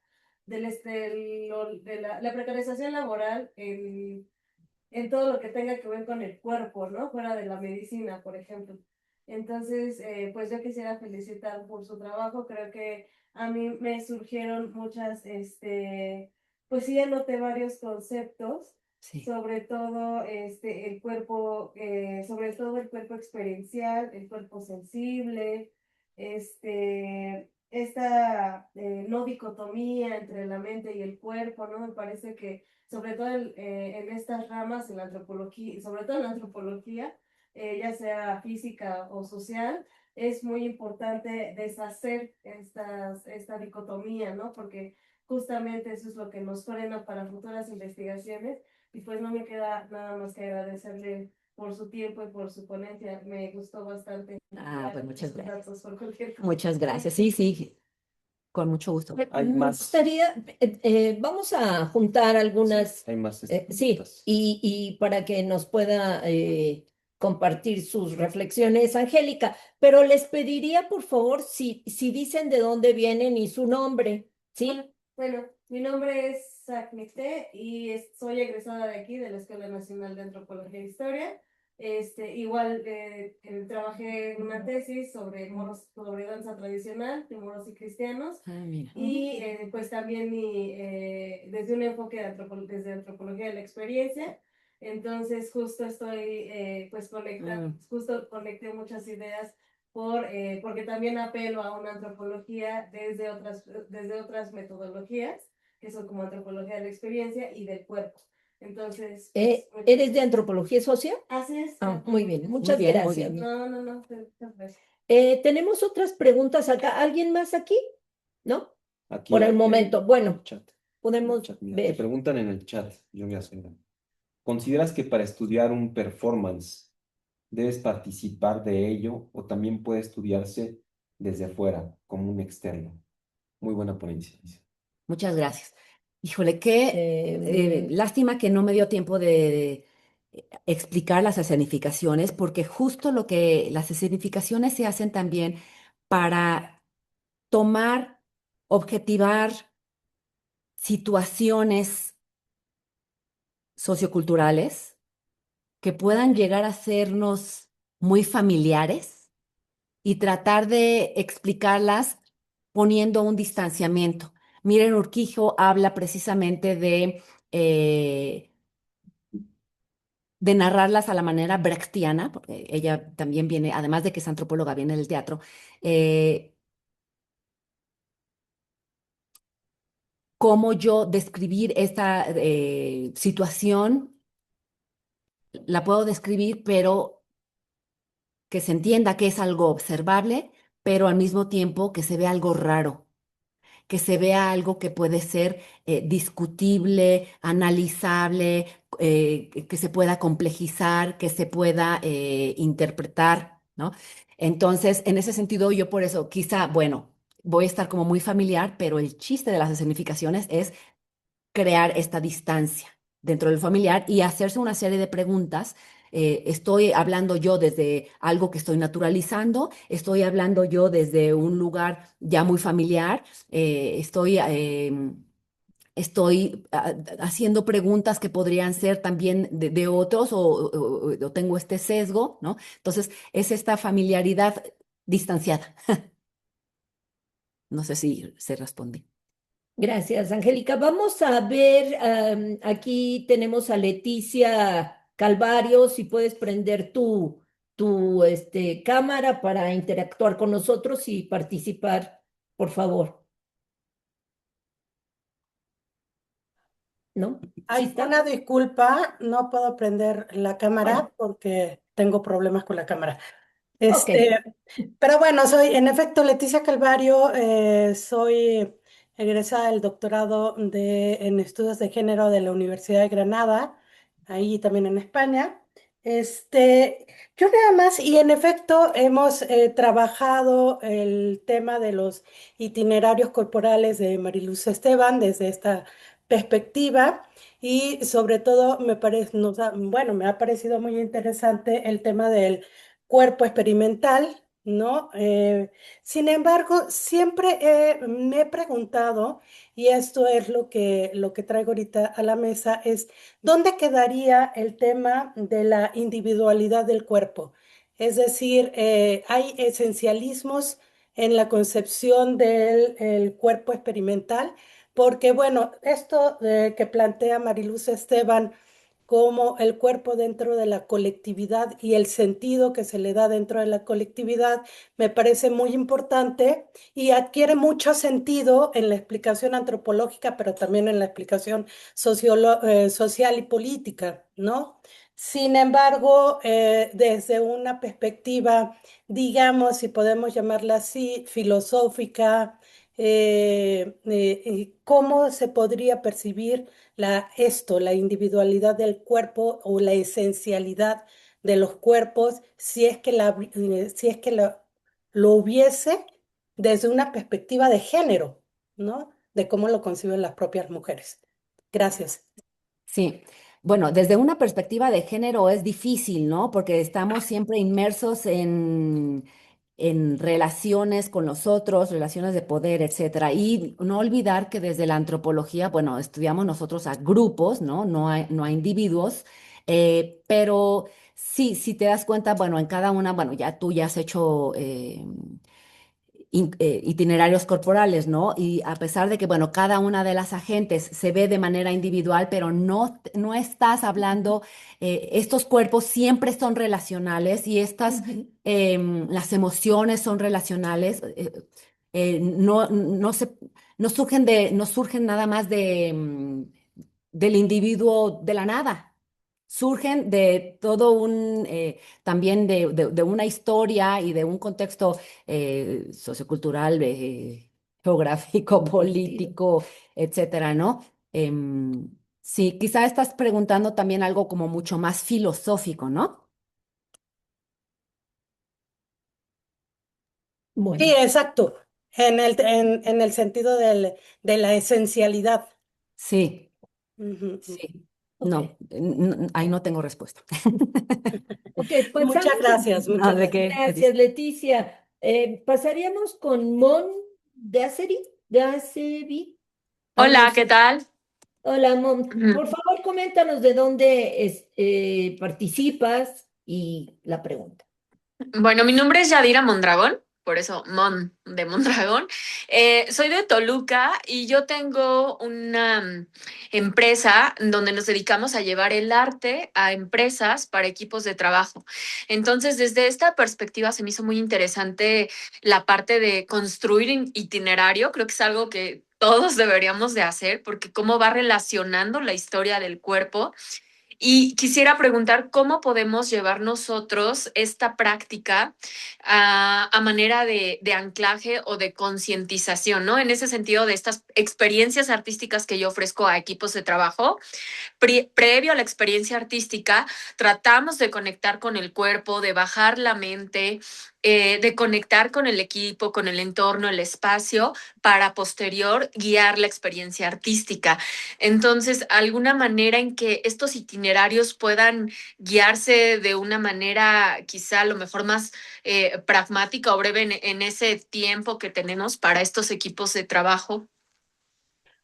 precarización laboral en todo lo que tenga que ver con el cuerpo, ¿no? Fuera de la medicina, por ejemplo. Entonces, pues yo quisiera felicitar por su trabajo. Creo que a mí me surgieron pues sí anoté varios conceptos, Sí. sobre todo el cuerpo, sobre todo el cuerpo experiencial, el cuerpo sensible, esta no dicotomía entre la mente y el cuerpo, ¿no? Me parece que sobre todo en estas ramas, en la antropología, sobre todo en la antropología, ya sea física o social, es muy importante deshacer esta dicotomía, ¿no? Porque justamente eso es lo que nos frena para futuras investigaciones y pues no me queda nada más que agradecerle por su tiempo y por su ponencia. Me gustó bastante. Ah, pues muchas Sus gracias. datos por cualquier cosa. Muchas gracias. Sí, sí, con mucho gusto. Hay Me más. gustaría, vamos a juntar algunas, Hay más sí, preguntas. y para que nos pueda compartir sus reflexiones, Angélica, pero les pediría, por favor, si dicen de dónde vienen y su nombre, ¿sí? Bueno, mi nombre es Sacnité y soy egresada de aquí, de la Escuela Nacional de Antropología e Historia. Igual trabajé en una tesis sobre sobre danza tradicional de moros y cristianos. Ah, mira. Y pues también desde un enfoque desde antropología de la experiencia. Entonces justo estoy pues justo conecté muchas ideas porque también apelo a una antropología desde otras metodologías, que son como antropología de la experiencia y del cuerpo. Entonces, pues, ¿Eres de antropología social? así es. Ah, muy bien, Muy muchas bien, muy gracias. bien. No, muchas gracias. Tenemos otras preguntas acá. ¿Alguien más aquí? ¿No? Aquí Por el en momento. el Bueno, chat. podemos Chat, mira, te ver. preguntan en el chat, yo voy a hacer. ¿Consideras que para estudiar un performance debes participar de ello o también puede estudiarse desde afuera, como un externo? Muy buena ponencia, dice. Muchas gracias. Híjole, qué lástima que no me dio tiempo de explicar las escenificaciones, porque justo lo que las escenificaciones se hacen también para tomar, objetivar situaciones socioculturales que puedan llegar a sernos muy familiares y tratar de explicarlas poniendo un distanciamiento. Miren, Urquijo habla precisamente eh, de narrarlas a la manera brechtiana, porque ella también viene, además de que es antropóloga, viene del teatro, eh, cómo yo describir esta situación, la puedo describir, pero que se entienda que es algo observable, pero al mismo tiempo que se vea algo raro, que se vea algo que puede ser discutible, analizable, que se pueda complejizar, que se pueda interpretar, ¿no? Entonces, en ese sentido, yo por eso, quizá, bueno, voy a estar como muy familiar, pero el chiste de las escenificaciones es crear esta distancia dentro del familiar y hacerse una serie de preguntas. Estoy hablando yo desde algo que estoy naturalizando, estoy hablando yo desde un lugar ya muy familiar, estoy haciendo preguntas que podrían ser también de otros o tengo este sesgo, ¿no? Entonces, es esta familiaridad distanciada. No sé si se responde. Gracias, Angélica. Vamos a ver, aquí tenemos a Leticia Calvario, si puedes prender tu cámara para interactuar con nosotros y participar, por favor. ¿No? ¿Sí Ay, está? una disculpa, no puedo prender la cámara Bueno, porque tengo problemas con la cámara. ok. Pero bueno, soy en efecto Leticia Calvario, soy egresada del doctorado en estudios de género de la Universidad de Granada, ahí también en España. Yo nada más, y en efecto hemos trabajado el tema de los itinerarios corporales de Mariluz Esteban desde esta perspectiva. Y sobre todo bueno, me ha parecido muy interesante el tema del cuerpo experimental, ¿no? Sin embargo, siempre me he preguntado, y esto es lo que traigo ahorita a la mesa, es ¿dónde quedaría el tema de la individualidad del cuerpo? Es decir, hay esencialismos en la concepción del el cuerpo experimental, porque bueno, esto que plantea Mariluz Esteban, como el cuerpo dentro de la colectividad y el sentido que se le da dentro de la colectividad me parece muy importante y adquiere mucho sentido en la explicación antropológica, pero también en la explicación social y política, ¿no? Sin embargo, desde una perspectiva, digamos, si podemos llamarla así, filosófica, ¿cómo se podría percibir la individualidad del cuerpo o la esencialidad de los cuerpos si es que, lo hubiese desde una perspectiva de género, ¿no? De cómo lo conciben las propias mujeres. Gracias. Sí, bueno, desde una perspectiva de género es difícil, ¿no? Porque estamos siempre inmersos en relaciones con los otros, relaciones de poder, etcétera. Y no olvidar que desde la antropología, bueno, estudiamos nosotros a grupos, ¿no? No a individuos, pero sí, si te das cuenta, bueno, en cada una, bueno, ya tú ya has hecho itinerarios corporales, ¿no? Y a pesar de que, bueno, cada una de las agentes se ve de manera individual, pero no estás hablando, estos cuerpos siempre son relacionales y las emociones son relacionales, no surgen nada más del individuo de la nada. Surgen de todo también de una historia y de un contexto sociocultural, geográfico, político, etcétera, ¿no? Sí, quizá estás preguntando también algo como mucho más filosófico, ¿no? Sí, Bueno, exacto. En el sentido de la esencialidad. Sí, Ujú, ujú. sí. ok. No, ahí no tengo respuesta. Ok, Muchas pasamos. gracias, No, muchas ¿de gracias. qué? Gracias, Leticia. Pasaríamos con Mon de Acevi. Ay, no Hola, sé. ¿qué tal? Hola, Mon. Ujú. Por favor, coméntanos de dónde participas y la pregunta. Bueno, mi nombre es Yadira Mondragón, por eso Mon de Mondragón. Soy de Toluca y yo tengo una empresa donde nos dedicamos a llevar el arte a empresas para equipos de trabajo. Entonces, desde esta perspectiva se me hizo muy interesante la parte de construir itinerario. Creo que es algo que todos deberíamos de hacer porque cómo va relacionando la historia del cuerpo. Y quisiera preguntar cómo podemos llevar nosotros esta práctica a manera de anclaje o de concientización, ¿no? En ese sentido, de estas experiencias artísticas que yo ofrezco a equipos de trabajo, previo a la experiencia artística, tratamos de conectar con el cuerpo, de bajar la mente, de conectar con el equipo, con el entorno, el espacio, para posterior guiar la experiencia artística. Entonces, alguna manera en que estos itinerarios puedan guiarse de una manera quizá a lo mejor más pragmática o breve en ese tiempo que tenemos para estos equipos de trabajo.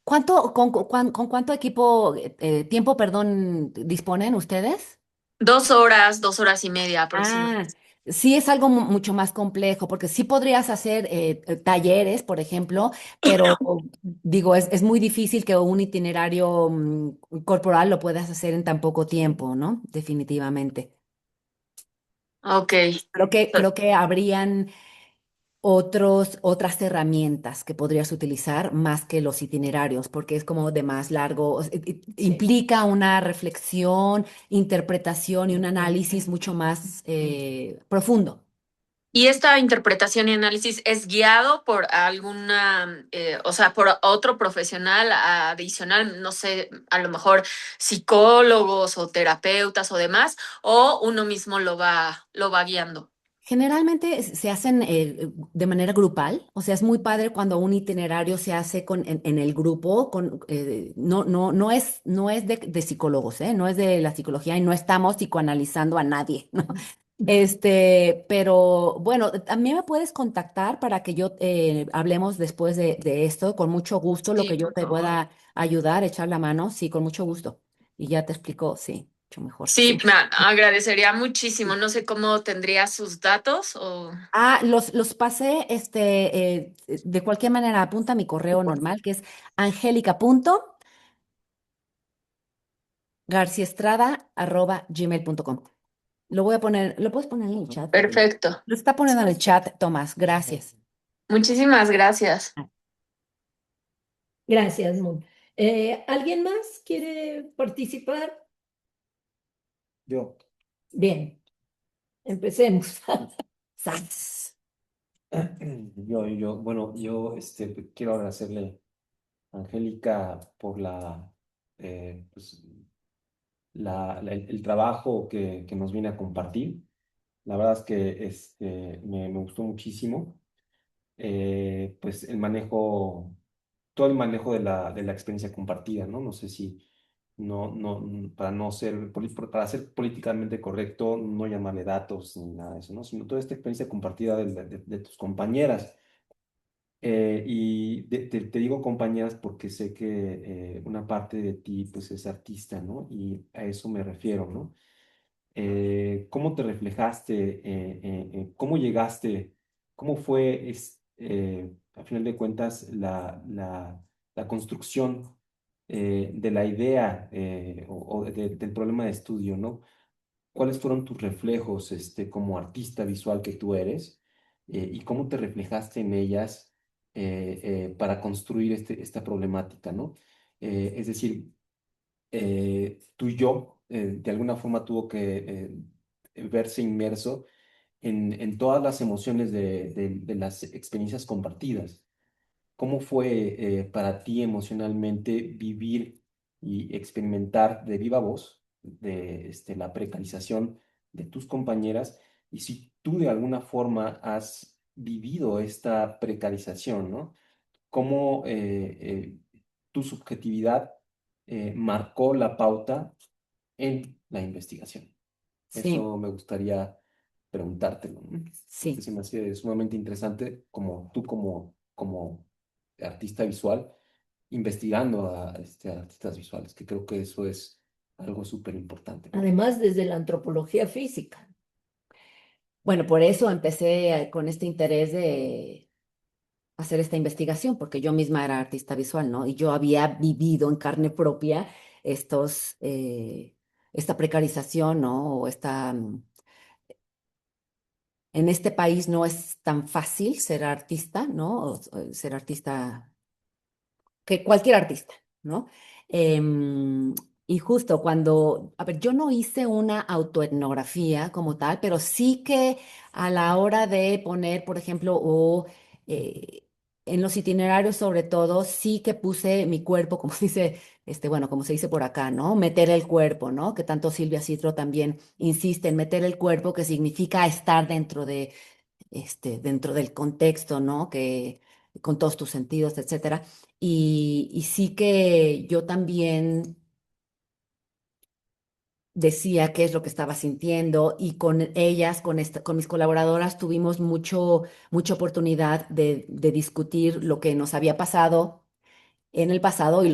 ¿Con cuánto tiempo, perdón, disponen ustedes? 2 horas y media Ah, aproximadamente. sí es algo mucho más complejo, porque sí podrías hacer talleres, por ejemplo, pero digo, es muy difícil que un itinerario corporal lo puedas hacer en tan poco tiempo, ¿no? Definitivamente. Ok. Creo que habrían otras herramientas que podrías utilizar más que los itinerarios, porque es como de más largo, Sí. implica una reflexión, interpretación y un análisis mucho más profundo. ¿Y esta interpretación y análisis es guiado por alguna, o sea, por otro profesional adicional, no sé, a lo mejor psicólogos o terapeutas o demás, o uno mismo lo va guiando? Generalmente se hacen de manera grupal, o sea, es muy padre cuando un itinerario se hace en el grupo, no es de psicólogos, ¿eh? No es de la psicología y no estamos psicoanalizando a nadie, ¿no? Pero bueno, a mí me puedes contactar para que yo hablemos después de esto, con mucho gusto, lo Sí, que yo por te favor. pueda ayudar, echar la mano, sí, con mucho gusto. Y ya te explico, sí, mucho mejor, Sí, sí. me agradecería muchísimo. No sé cómo tendría sus datos o... Los pasé, de cualquier manera, apunta a mi correo normal, que es angelica.garciestrada@gmail.com. Lo voy a poner, lo puedes poner en el chat, porque Perfecto. lo está poniendo en el chat, Tomás, gracias. Muchísimas gracias. Gracias, Mon. ¿Alguien más quiere participar? Yo, Bien, empecemos. Sas. bueno, yo quiero agradecerle a Angélica por pues, el trabajo que nos viene a compartir. La verdad es que me gustó muchísimo. Pues todo el manejo de la experiencia compartida, ¿no? No sé si, para no ser, para ser políticamente correcto, no llamarle datos ni nada de eso, ¿no? Sino toda esta experiencia compartida de tus compañeras. Y te digo compañeras porque sé que una parte de ti pues es artista, ¿no? Y a eso me refiero, ¿no? ¿Cómo te reflejaste? ¿Cómo llegaste? ¿Cómo fue, a final de cuentas, la construcción de la idea del problema de estudio, ¿no? ¿Cuáles fueron tus reflejos, como artista visual que tú eres? ¿Y cómo te reflejaste en ellas para construir esta problemática, ¿no? Es decir, tu yo de alguna forma tuvo que verse inmerso en todas las emociones de las experiencias compartidas. ¿Cómo fue para ti emocionalmente vivir y experimentar de viva voz la precarización de tus compañeras? Y si tú de alguna forma has vivido esta precarización, ¿no? ¿Cómo tu subjetividad marcó la pauta en la investigación? Sí, Eso me gustaría preguntártelo, ¿no? Porque sí. se me hace sumamente interesante como tú como artista visual investigando a artistas visuales, que creo que eso es algo súper importante, ¿no? Además, desde la antropología física. Bueno, por eso empecé con este interés de hacer esta investigación, porque yo misma era artista visual, ¿no? Y yo había vivido en carne propia esta precarización, ¿no? En este país no es tan fácil ser artista, ¿no? Ser artista que cualquier artista, ¿no? Em, y justo cuando, a ver, yo no hice una autoetnografía como tal, pero sí que a la hora de poner, por ejemplo, eh, en los itinerarios sobre todo, sí que puse mi cuerpo, como se dice, bueno, como se dice por acá, ¿no? Meter el cuerpo, ¿no? Que tanto Silvia Citro también insiste en meter el cuerpo, que significa estar dentro del contexto, ¿no? Que con todos tus sentidos, etcétera. Y sí que yo también decía qué es lo que estaba sintiendo y con ellas, con mis colaboradoras, tuvimos mucha oportunidad de discutir lo que nos había pasado en el pasado y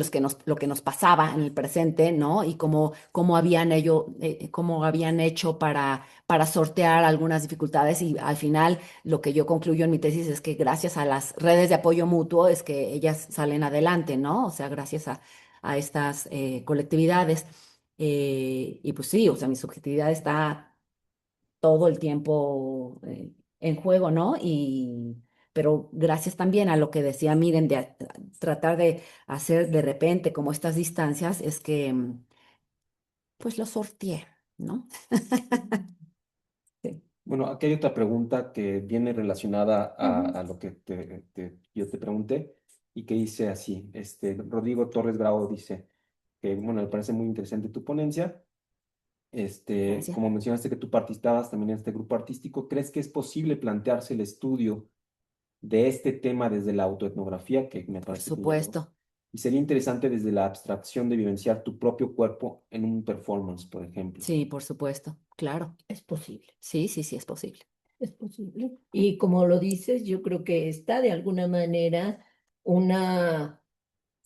lo que nos pasaba en el presente, ¿no? Y cómo habían hecho para sortear algunas dificultades. Y al final, lo que yo concluyo en mi tesis es que gracias a las redes de apoyo mutuo es que ellas salen adelante, ¿no? O sea, gracias a estas colectividades. Y pues sí, o sea, mi subjetividad está todo el tiempo en juego, ¿no? Pero gracias también a lo que decía Miren, tratar de hacer de repente como estas distancias, es que pues lo sorteé, ¿no? Sí. Bueno, aquí hay otra pregunta que viene relacionada Ujú. a lo que yo te pregunté y que dice así, Rodrigo Torres Bravo dice que, bueno, me parece muy interesante tu ponencia. Gracias. Como mencionaste que tú participabas también en este grupo artístico, ¿crees que es posible plantearse el estudio de este tema desde la autoetnografía, que me Por parece que ya lo... supuesto. Y sería interesante desde la abstracción de vivenciar tu propio cuerpo en un performance, por ejemplo? Sí, por supuesto. Claro. Es posible, Sí, sí, sí, es posible. es posible. Y como lo dices, yo creo que está de alguna manera una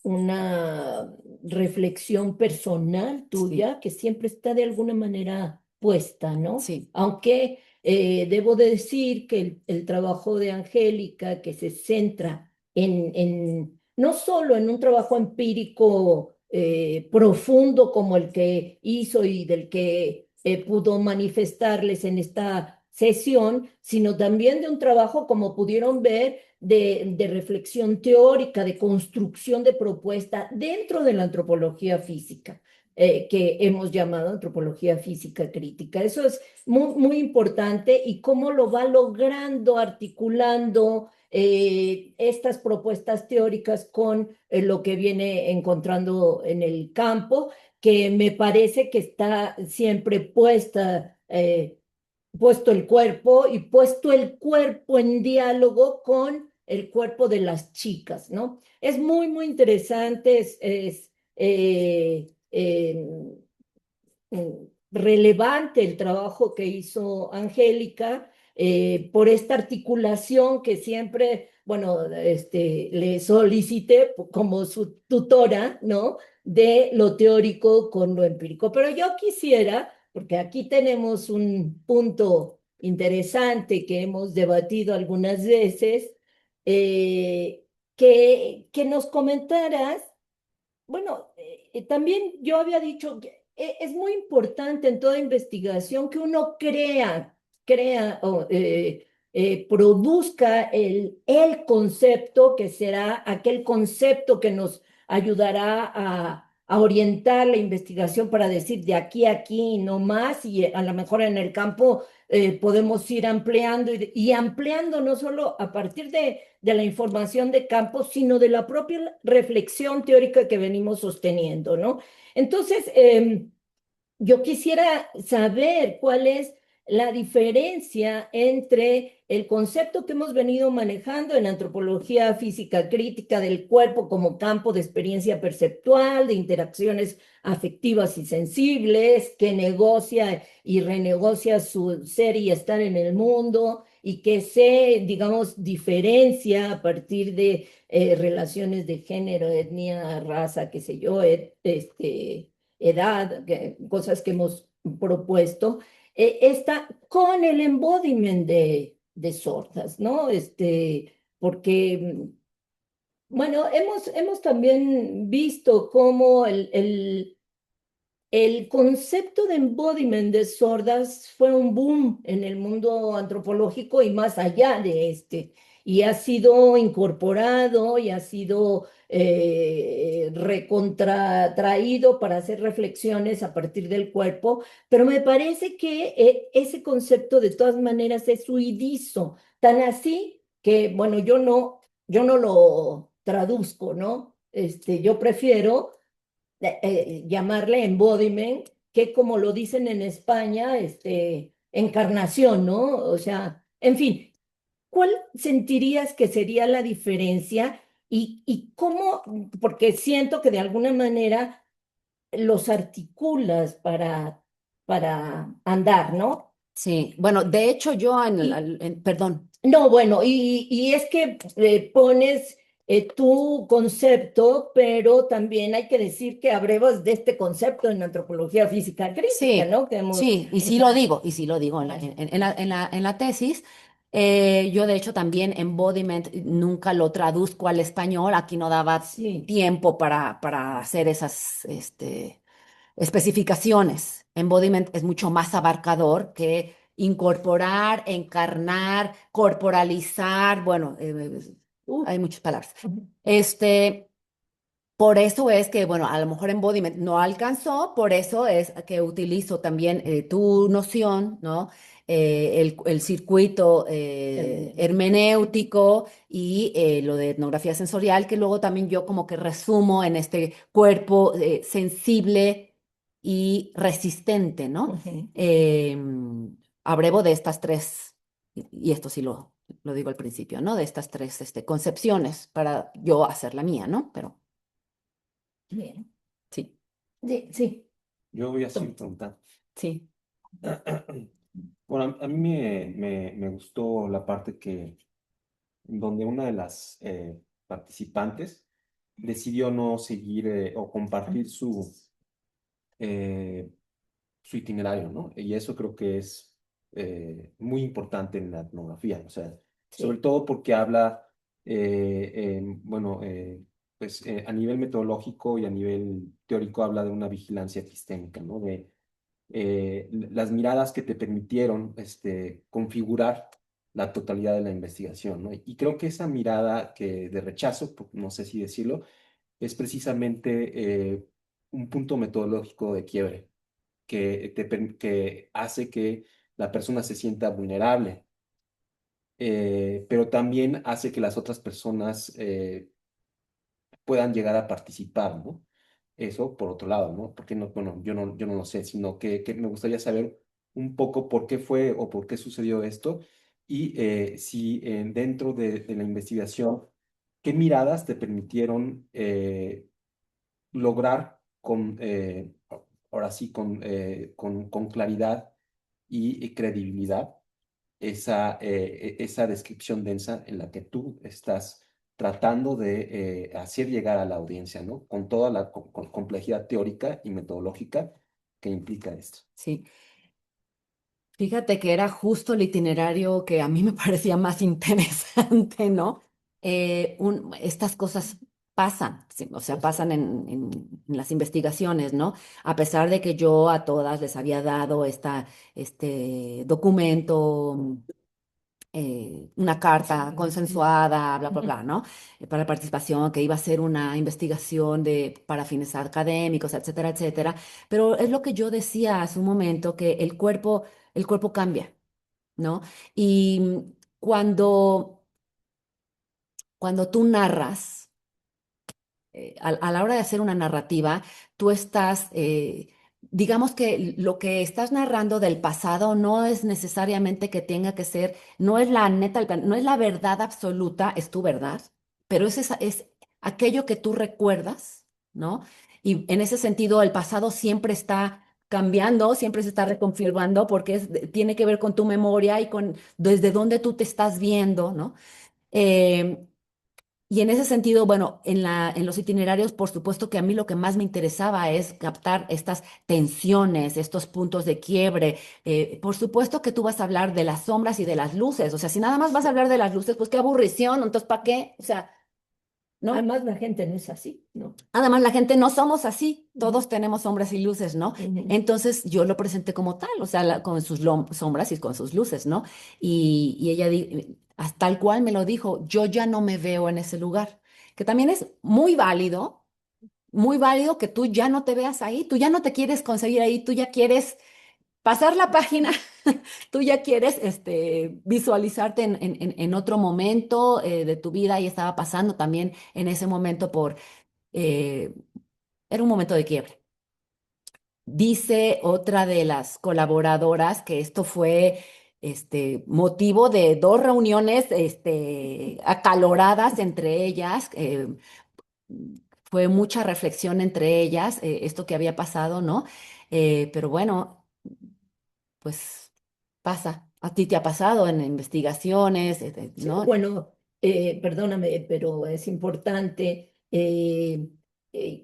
una reflexión personal Sí, tuya que siempre está de alguna manera puesta, ¿no? sí, Aunque debo de decir que el trabajo de Angélica, que se centra no solo en un trabajo empírico profundo como el que hizo y del que pudo manifestarles en esta sesión, sino también de un trabajo, como pudieron ver, de reflexión teórica, de construcción de propuesta dentro de la antropología física, que hemos llamado antropología física crítica. Eso es muy, muy importante y cómo lo va logrando, articulando estas propuestas teóricas con lo que viene encontrando en el campo que me parece que está siempre puesto el cuerpo y puesto el cuerpo en diálogo con el cuerpo de las chicas, ¿no? Es muy, muy interesante, relevante el trabajo que hizo Angélica por esta articulación que siempre, bueno, le solicité como su tutora, ¿no? De lo teórico con lo empírico. Pero yo quisiera, porque aquí tenemos un punto interesante que hemos debatido algunas veces, que nos comentaras bueno, también yo había dicho que es muy importante en toda investigación que uno crea o produzca el concepto que será aquel concepto que nos ayudará a orientar la investigación para decir de aquí a aquí y no más, y a lo mejor en el campo podemos ir ampliando y ampliando no solo a partir de la información de campo, sino de la propia reflexión teórica que venimos sosteniendo, ¿no? Entonces, yo quisiera saber cuál es la diferencia entre el concepto que hemos venido manejando en antropología física crítica del cuerpo como campo de experiencia perceptual, de interacciones afectivas y sensibles, que negocia y renegocia su ser y estar en el mundo y que se, digamos, diferencia a partir de relaciones de género, etnia, raza, qué sé yo, edad, cosas que hemos propuesto, está con el embodiment de sordas, ¿no? Porque, bueno, hemos también visto cómo el concepto de embodiment de sordas fue un boom en el mundo antropológico y más allá de y ha sido incorporado y ha sido recontratraído para hacer reflexiones a partir del cuerpo, pero me parece que ese concepto de todas maneras es huidizo, tan así que, bueno, yo no lo traduzco, ¿no? Yo prefiero llamarle embodiment, que como lo dicen en España, encarnación, ¿no? O sea, en fin, ¿cuál sentirías que sería la diferencia y cómo, porque siento que de alguna manera los articulas para andar, ¿no? Sí, bueno, de hecho yo Y, perdón, no, bueno, y es que pones tu concepto, pero también hay que decir que abrevas de este concepto en antropología física crítica, sí, ¿no? Que hemos sí, ensayado. y sí lo digo en Bueno, en la tesis. Yo de hecho también embodiment nunca lo traduzco al español, aquí no daba sí. tiempo para hacer esas especificaciones. Embodiment es mucho más abarcador que incorporar, encarnar, corporalizar, bueno, hay muchas palabras. Ujú. Este, por eso es que, bueno, a lo mejor embodiment no alcanzó, por eso es que utilizo también tu noción, ¿no? El circuito hermenéutico y lo de etnografía sensorial, que luego también yo como que resumo en este cuerpo sensible y resistente, ¿no? Ujú. Eh, Abrevo de estas tres, y esto sí lo digo al principio, ¿no? De estas tres concepciones para yo hacer la mía, ¿no? Pero... Bien. Sí, Sí, sí. Yo voy a Tom. seguir preguntando. sí, Bueno, a mí me gustó la parte donde una de las participantes decidió no seguir o compartir eh, su itinerario, ¿no? Y eso creo que es muy importante en la etnografía, o sea, sobre Sí. todo porque habla, bueno, pues a nivel metodológico y a nivel teórico habla de una vigilancia epistémica, ¿no? De las miradas que te permitieron configurar la totalidad de la investigación, ¿no? Y creo que esa mirada de rechazo, no sé si decirlo, es precisamente un punto metodológico de quiebre que hace que la persona se sienta vulnerable, pero también hace que las otras personas puedan llegar a participar, ¿no? Eso por otro lado, ¿no? Porque no, bueno, yo no lo sé, sino que me gustaría saber un poco por qué fue o por qué sucedió esto y si dentro de la investigación, qué miradas te permitieron lograr ahora sí, con claridad y credibilidad esa descripción densa en la que tú estás tratando de hacer llegar a la audiencia, ¿no? Con toda la complejidad teórica y metodológica que implica esto. Sí, fíjate que era justo el itinerario que a mí me parecía más interesante, ¿no? Estas cosas pasan, sí, o sea, pasan en las investigaciones, ¿no? A pesar de que yo a todas les había dado este documento, una carta consensuada, bla, bla, bla, ¿no? Para participación, que iba a ser una investigación para fines académicos, etcétera, etcétera. Pero es lo que yo decía hace un momento, que el cuerpo cambia, ¿no? Y cuando tú narras, a la hora de hacer una narrativa, tú estás, digamos que lo que estás narrando del pasado no es necesariamente que tenga que ser, no es la neta, no es la verdad absoluta, es tu verdad, pero es aquello que tú recuerdas, ¿no? Y en ese sentido, el pasado siempre está cambiando, siempre se está reconfirmando porque tiene que ver con tu memoria y con desde dónde tú te estás viendo, ¿no? Eh, y en ese sentido, bueno, en los itinerarios, por supuesto que a mí lo que más me interesaba es captar estas tensiones, estos puntos de quiebre. Por supuesto que tú vas a hablar de las sombras y de las luces. O sea, si nada más vas a hablar de las luces, pues qué aburrición. Entonces, ¿para qué? O sea, ¿no? Además, la gente no es así, ¿no? Además, la gente no somos así, Ujú, todos tenemos sombras y luces, ¿no? ujú. Entonces yo lo presenté como tal, o sea, con sus sombras y con sus luces, ¿no? Y ella hasta tal cual me lo dijo, yo ya no me veo en ese lugar, que también es muy válido que tú ya no te veas ahí, tú ya no te quieres conseguir ahí, tú ya quieres pasar la página, tú ya quieres visualizarte en otro momento de tu vida y estaba pasando también en ese momento eh, era un momento de quiebre. Dice otra de las colaboradoras que esto fue motivo de dos reuniones acaloradas entre ellas. Fue mucha reflexión entre ellas, esto que había pasado, ¿no? Pero bueno, pues pasa. A ti te ha pasado en investigaciones, Sí, ¿no? bueno, perdóname, pero es importante.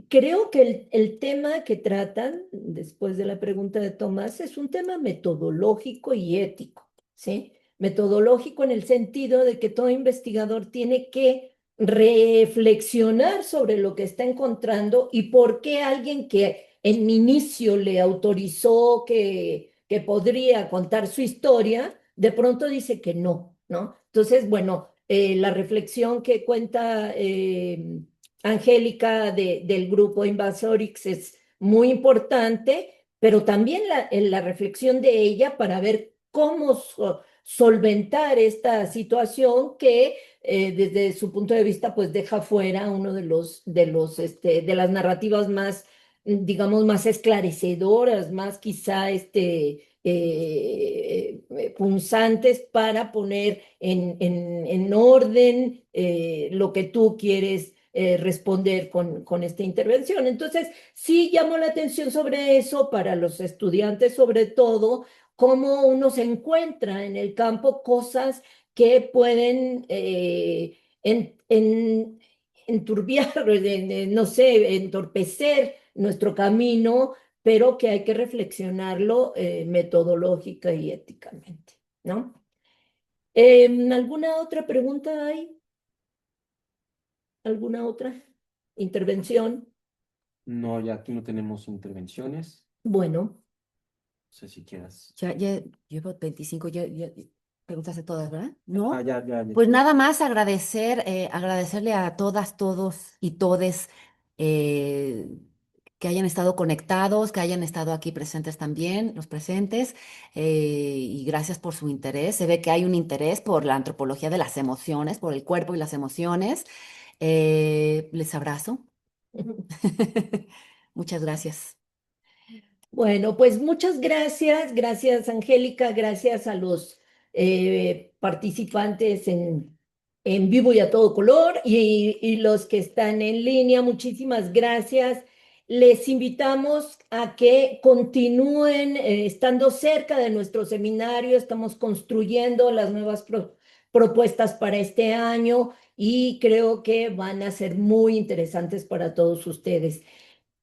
Creo que el tema que tratan, después de la pregunta de Tomás, es un tema metodológico y ético, ¿sí? Metodológico en el sentido de que todo investigador tiene que reflexionar sobre lo que está encontrando y por qué alguien que en inicio le autorizó que podría contar su historia, de pronto dice que no, ¿no? Entonces, bueno, la reflexión que cuenta Angélica del grupo Invasorix es muy importante, pero también la reflexión de ella para ver cómo solventar esta situación que desde su punto de vista pues deja fuera uno de las narrativas más, digamos, más esclarecedoras, más quizá punzantes para poner en orden lo que tú quieres responder con esta intervención. Entonces, sí llamó la atención sobre eso para los estudiantes, sobre todo, cómo uno se encuentra en el campo cosas que pueden enturbiar, no sé, entorpecer nuestro camino, pero que hay que reflexionarlo metodológica y éticamente, ¿no? ¿Alguna otra pregunta hay? ¿Alguna otra intervención? No, ya aquí no tenemos intervenciones. Bueno, No sé si quieras. Ya llevo 25, ya preguntaste todas, ¿verdad? Ah, ¿No? ya. Pues nada más agradecerle a todas, todos y todes eh, que hayan estado conectados, que hayan estado aquí presentes también, los presentes, y gracias por su interés. Se ve que hay un interés por la antropología de las emociones, por el cuerpo y las emociones. Les abrazo. Muchas gracias. Bueno, pues muchas gracias, gracias Angélica, gracias a los participantes en vivo y a todo color y los que están en línea, muchísimas gracias. Les invitamos a que continúen estando cerca de nuestro seminario. Estamos construyendo las nuevas propuestas para este año y creo que van a ser muy interesantes para todos ustedes.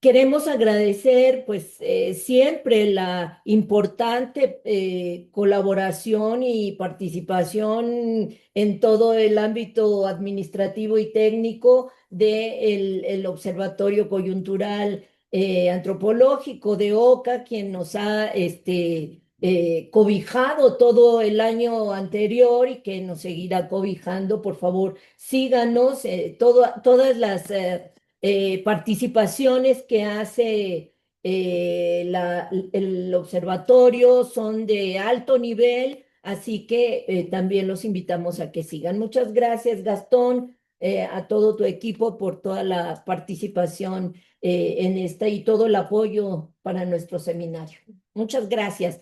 Queremos agradecer, pues, siempre la importante colaboración y participación en todo el ámbito administrativo y técnico del Observatorio Coyuntural Antropológico de OCA, quien nos ha cobijado todo el año anterior y que nos seguirá cobijando. Por favor, síganos, todas las participaciones que hace el observatorio son de alto nivel, así que también los invitamos a que sigan. Muchas gracias, Gastón, a todo tu equipo por toda la participación en esta y todo el apoyo para nuestro seminario. Muchas gracias.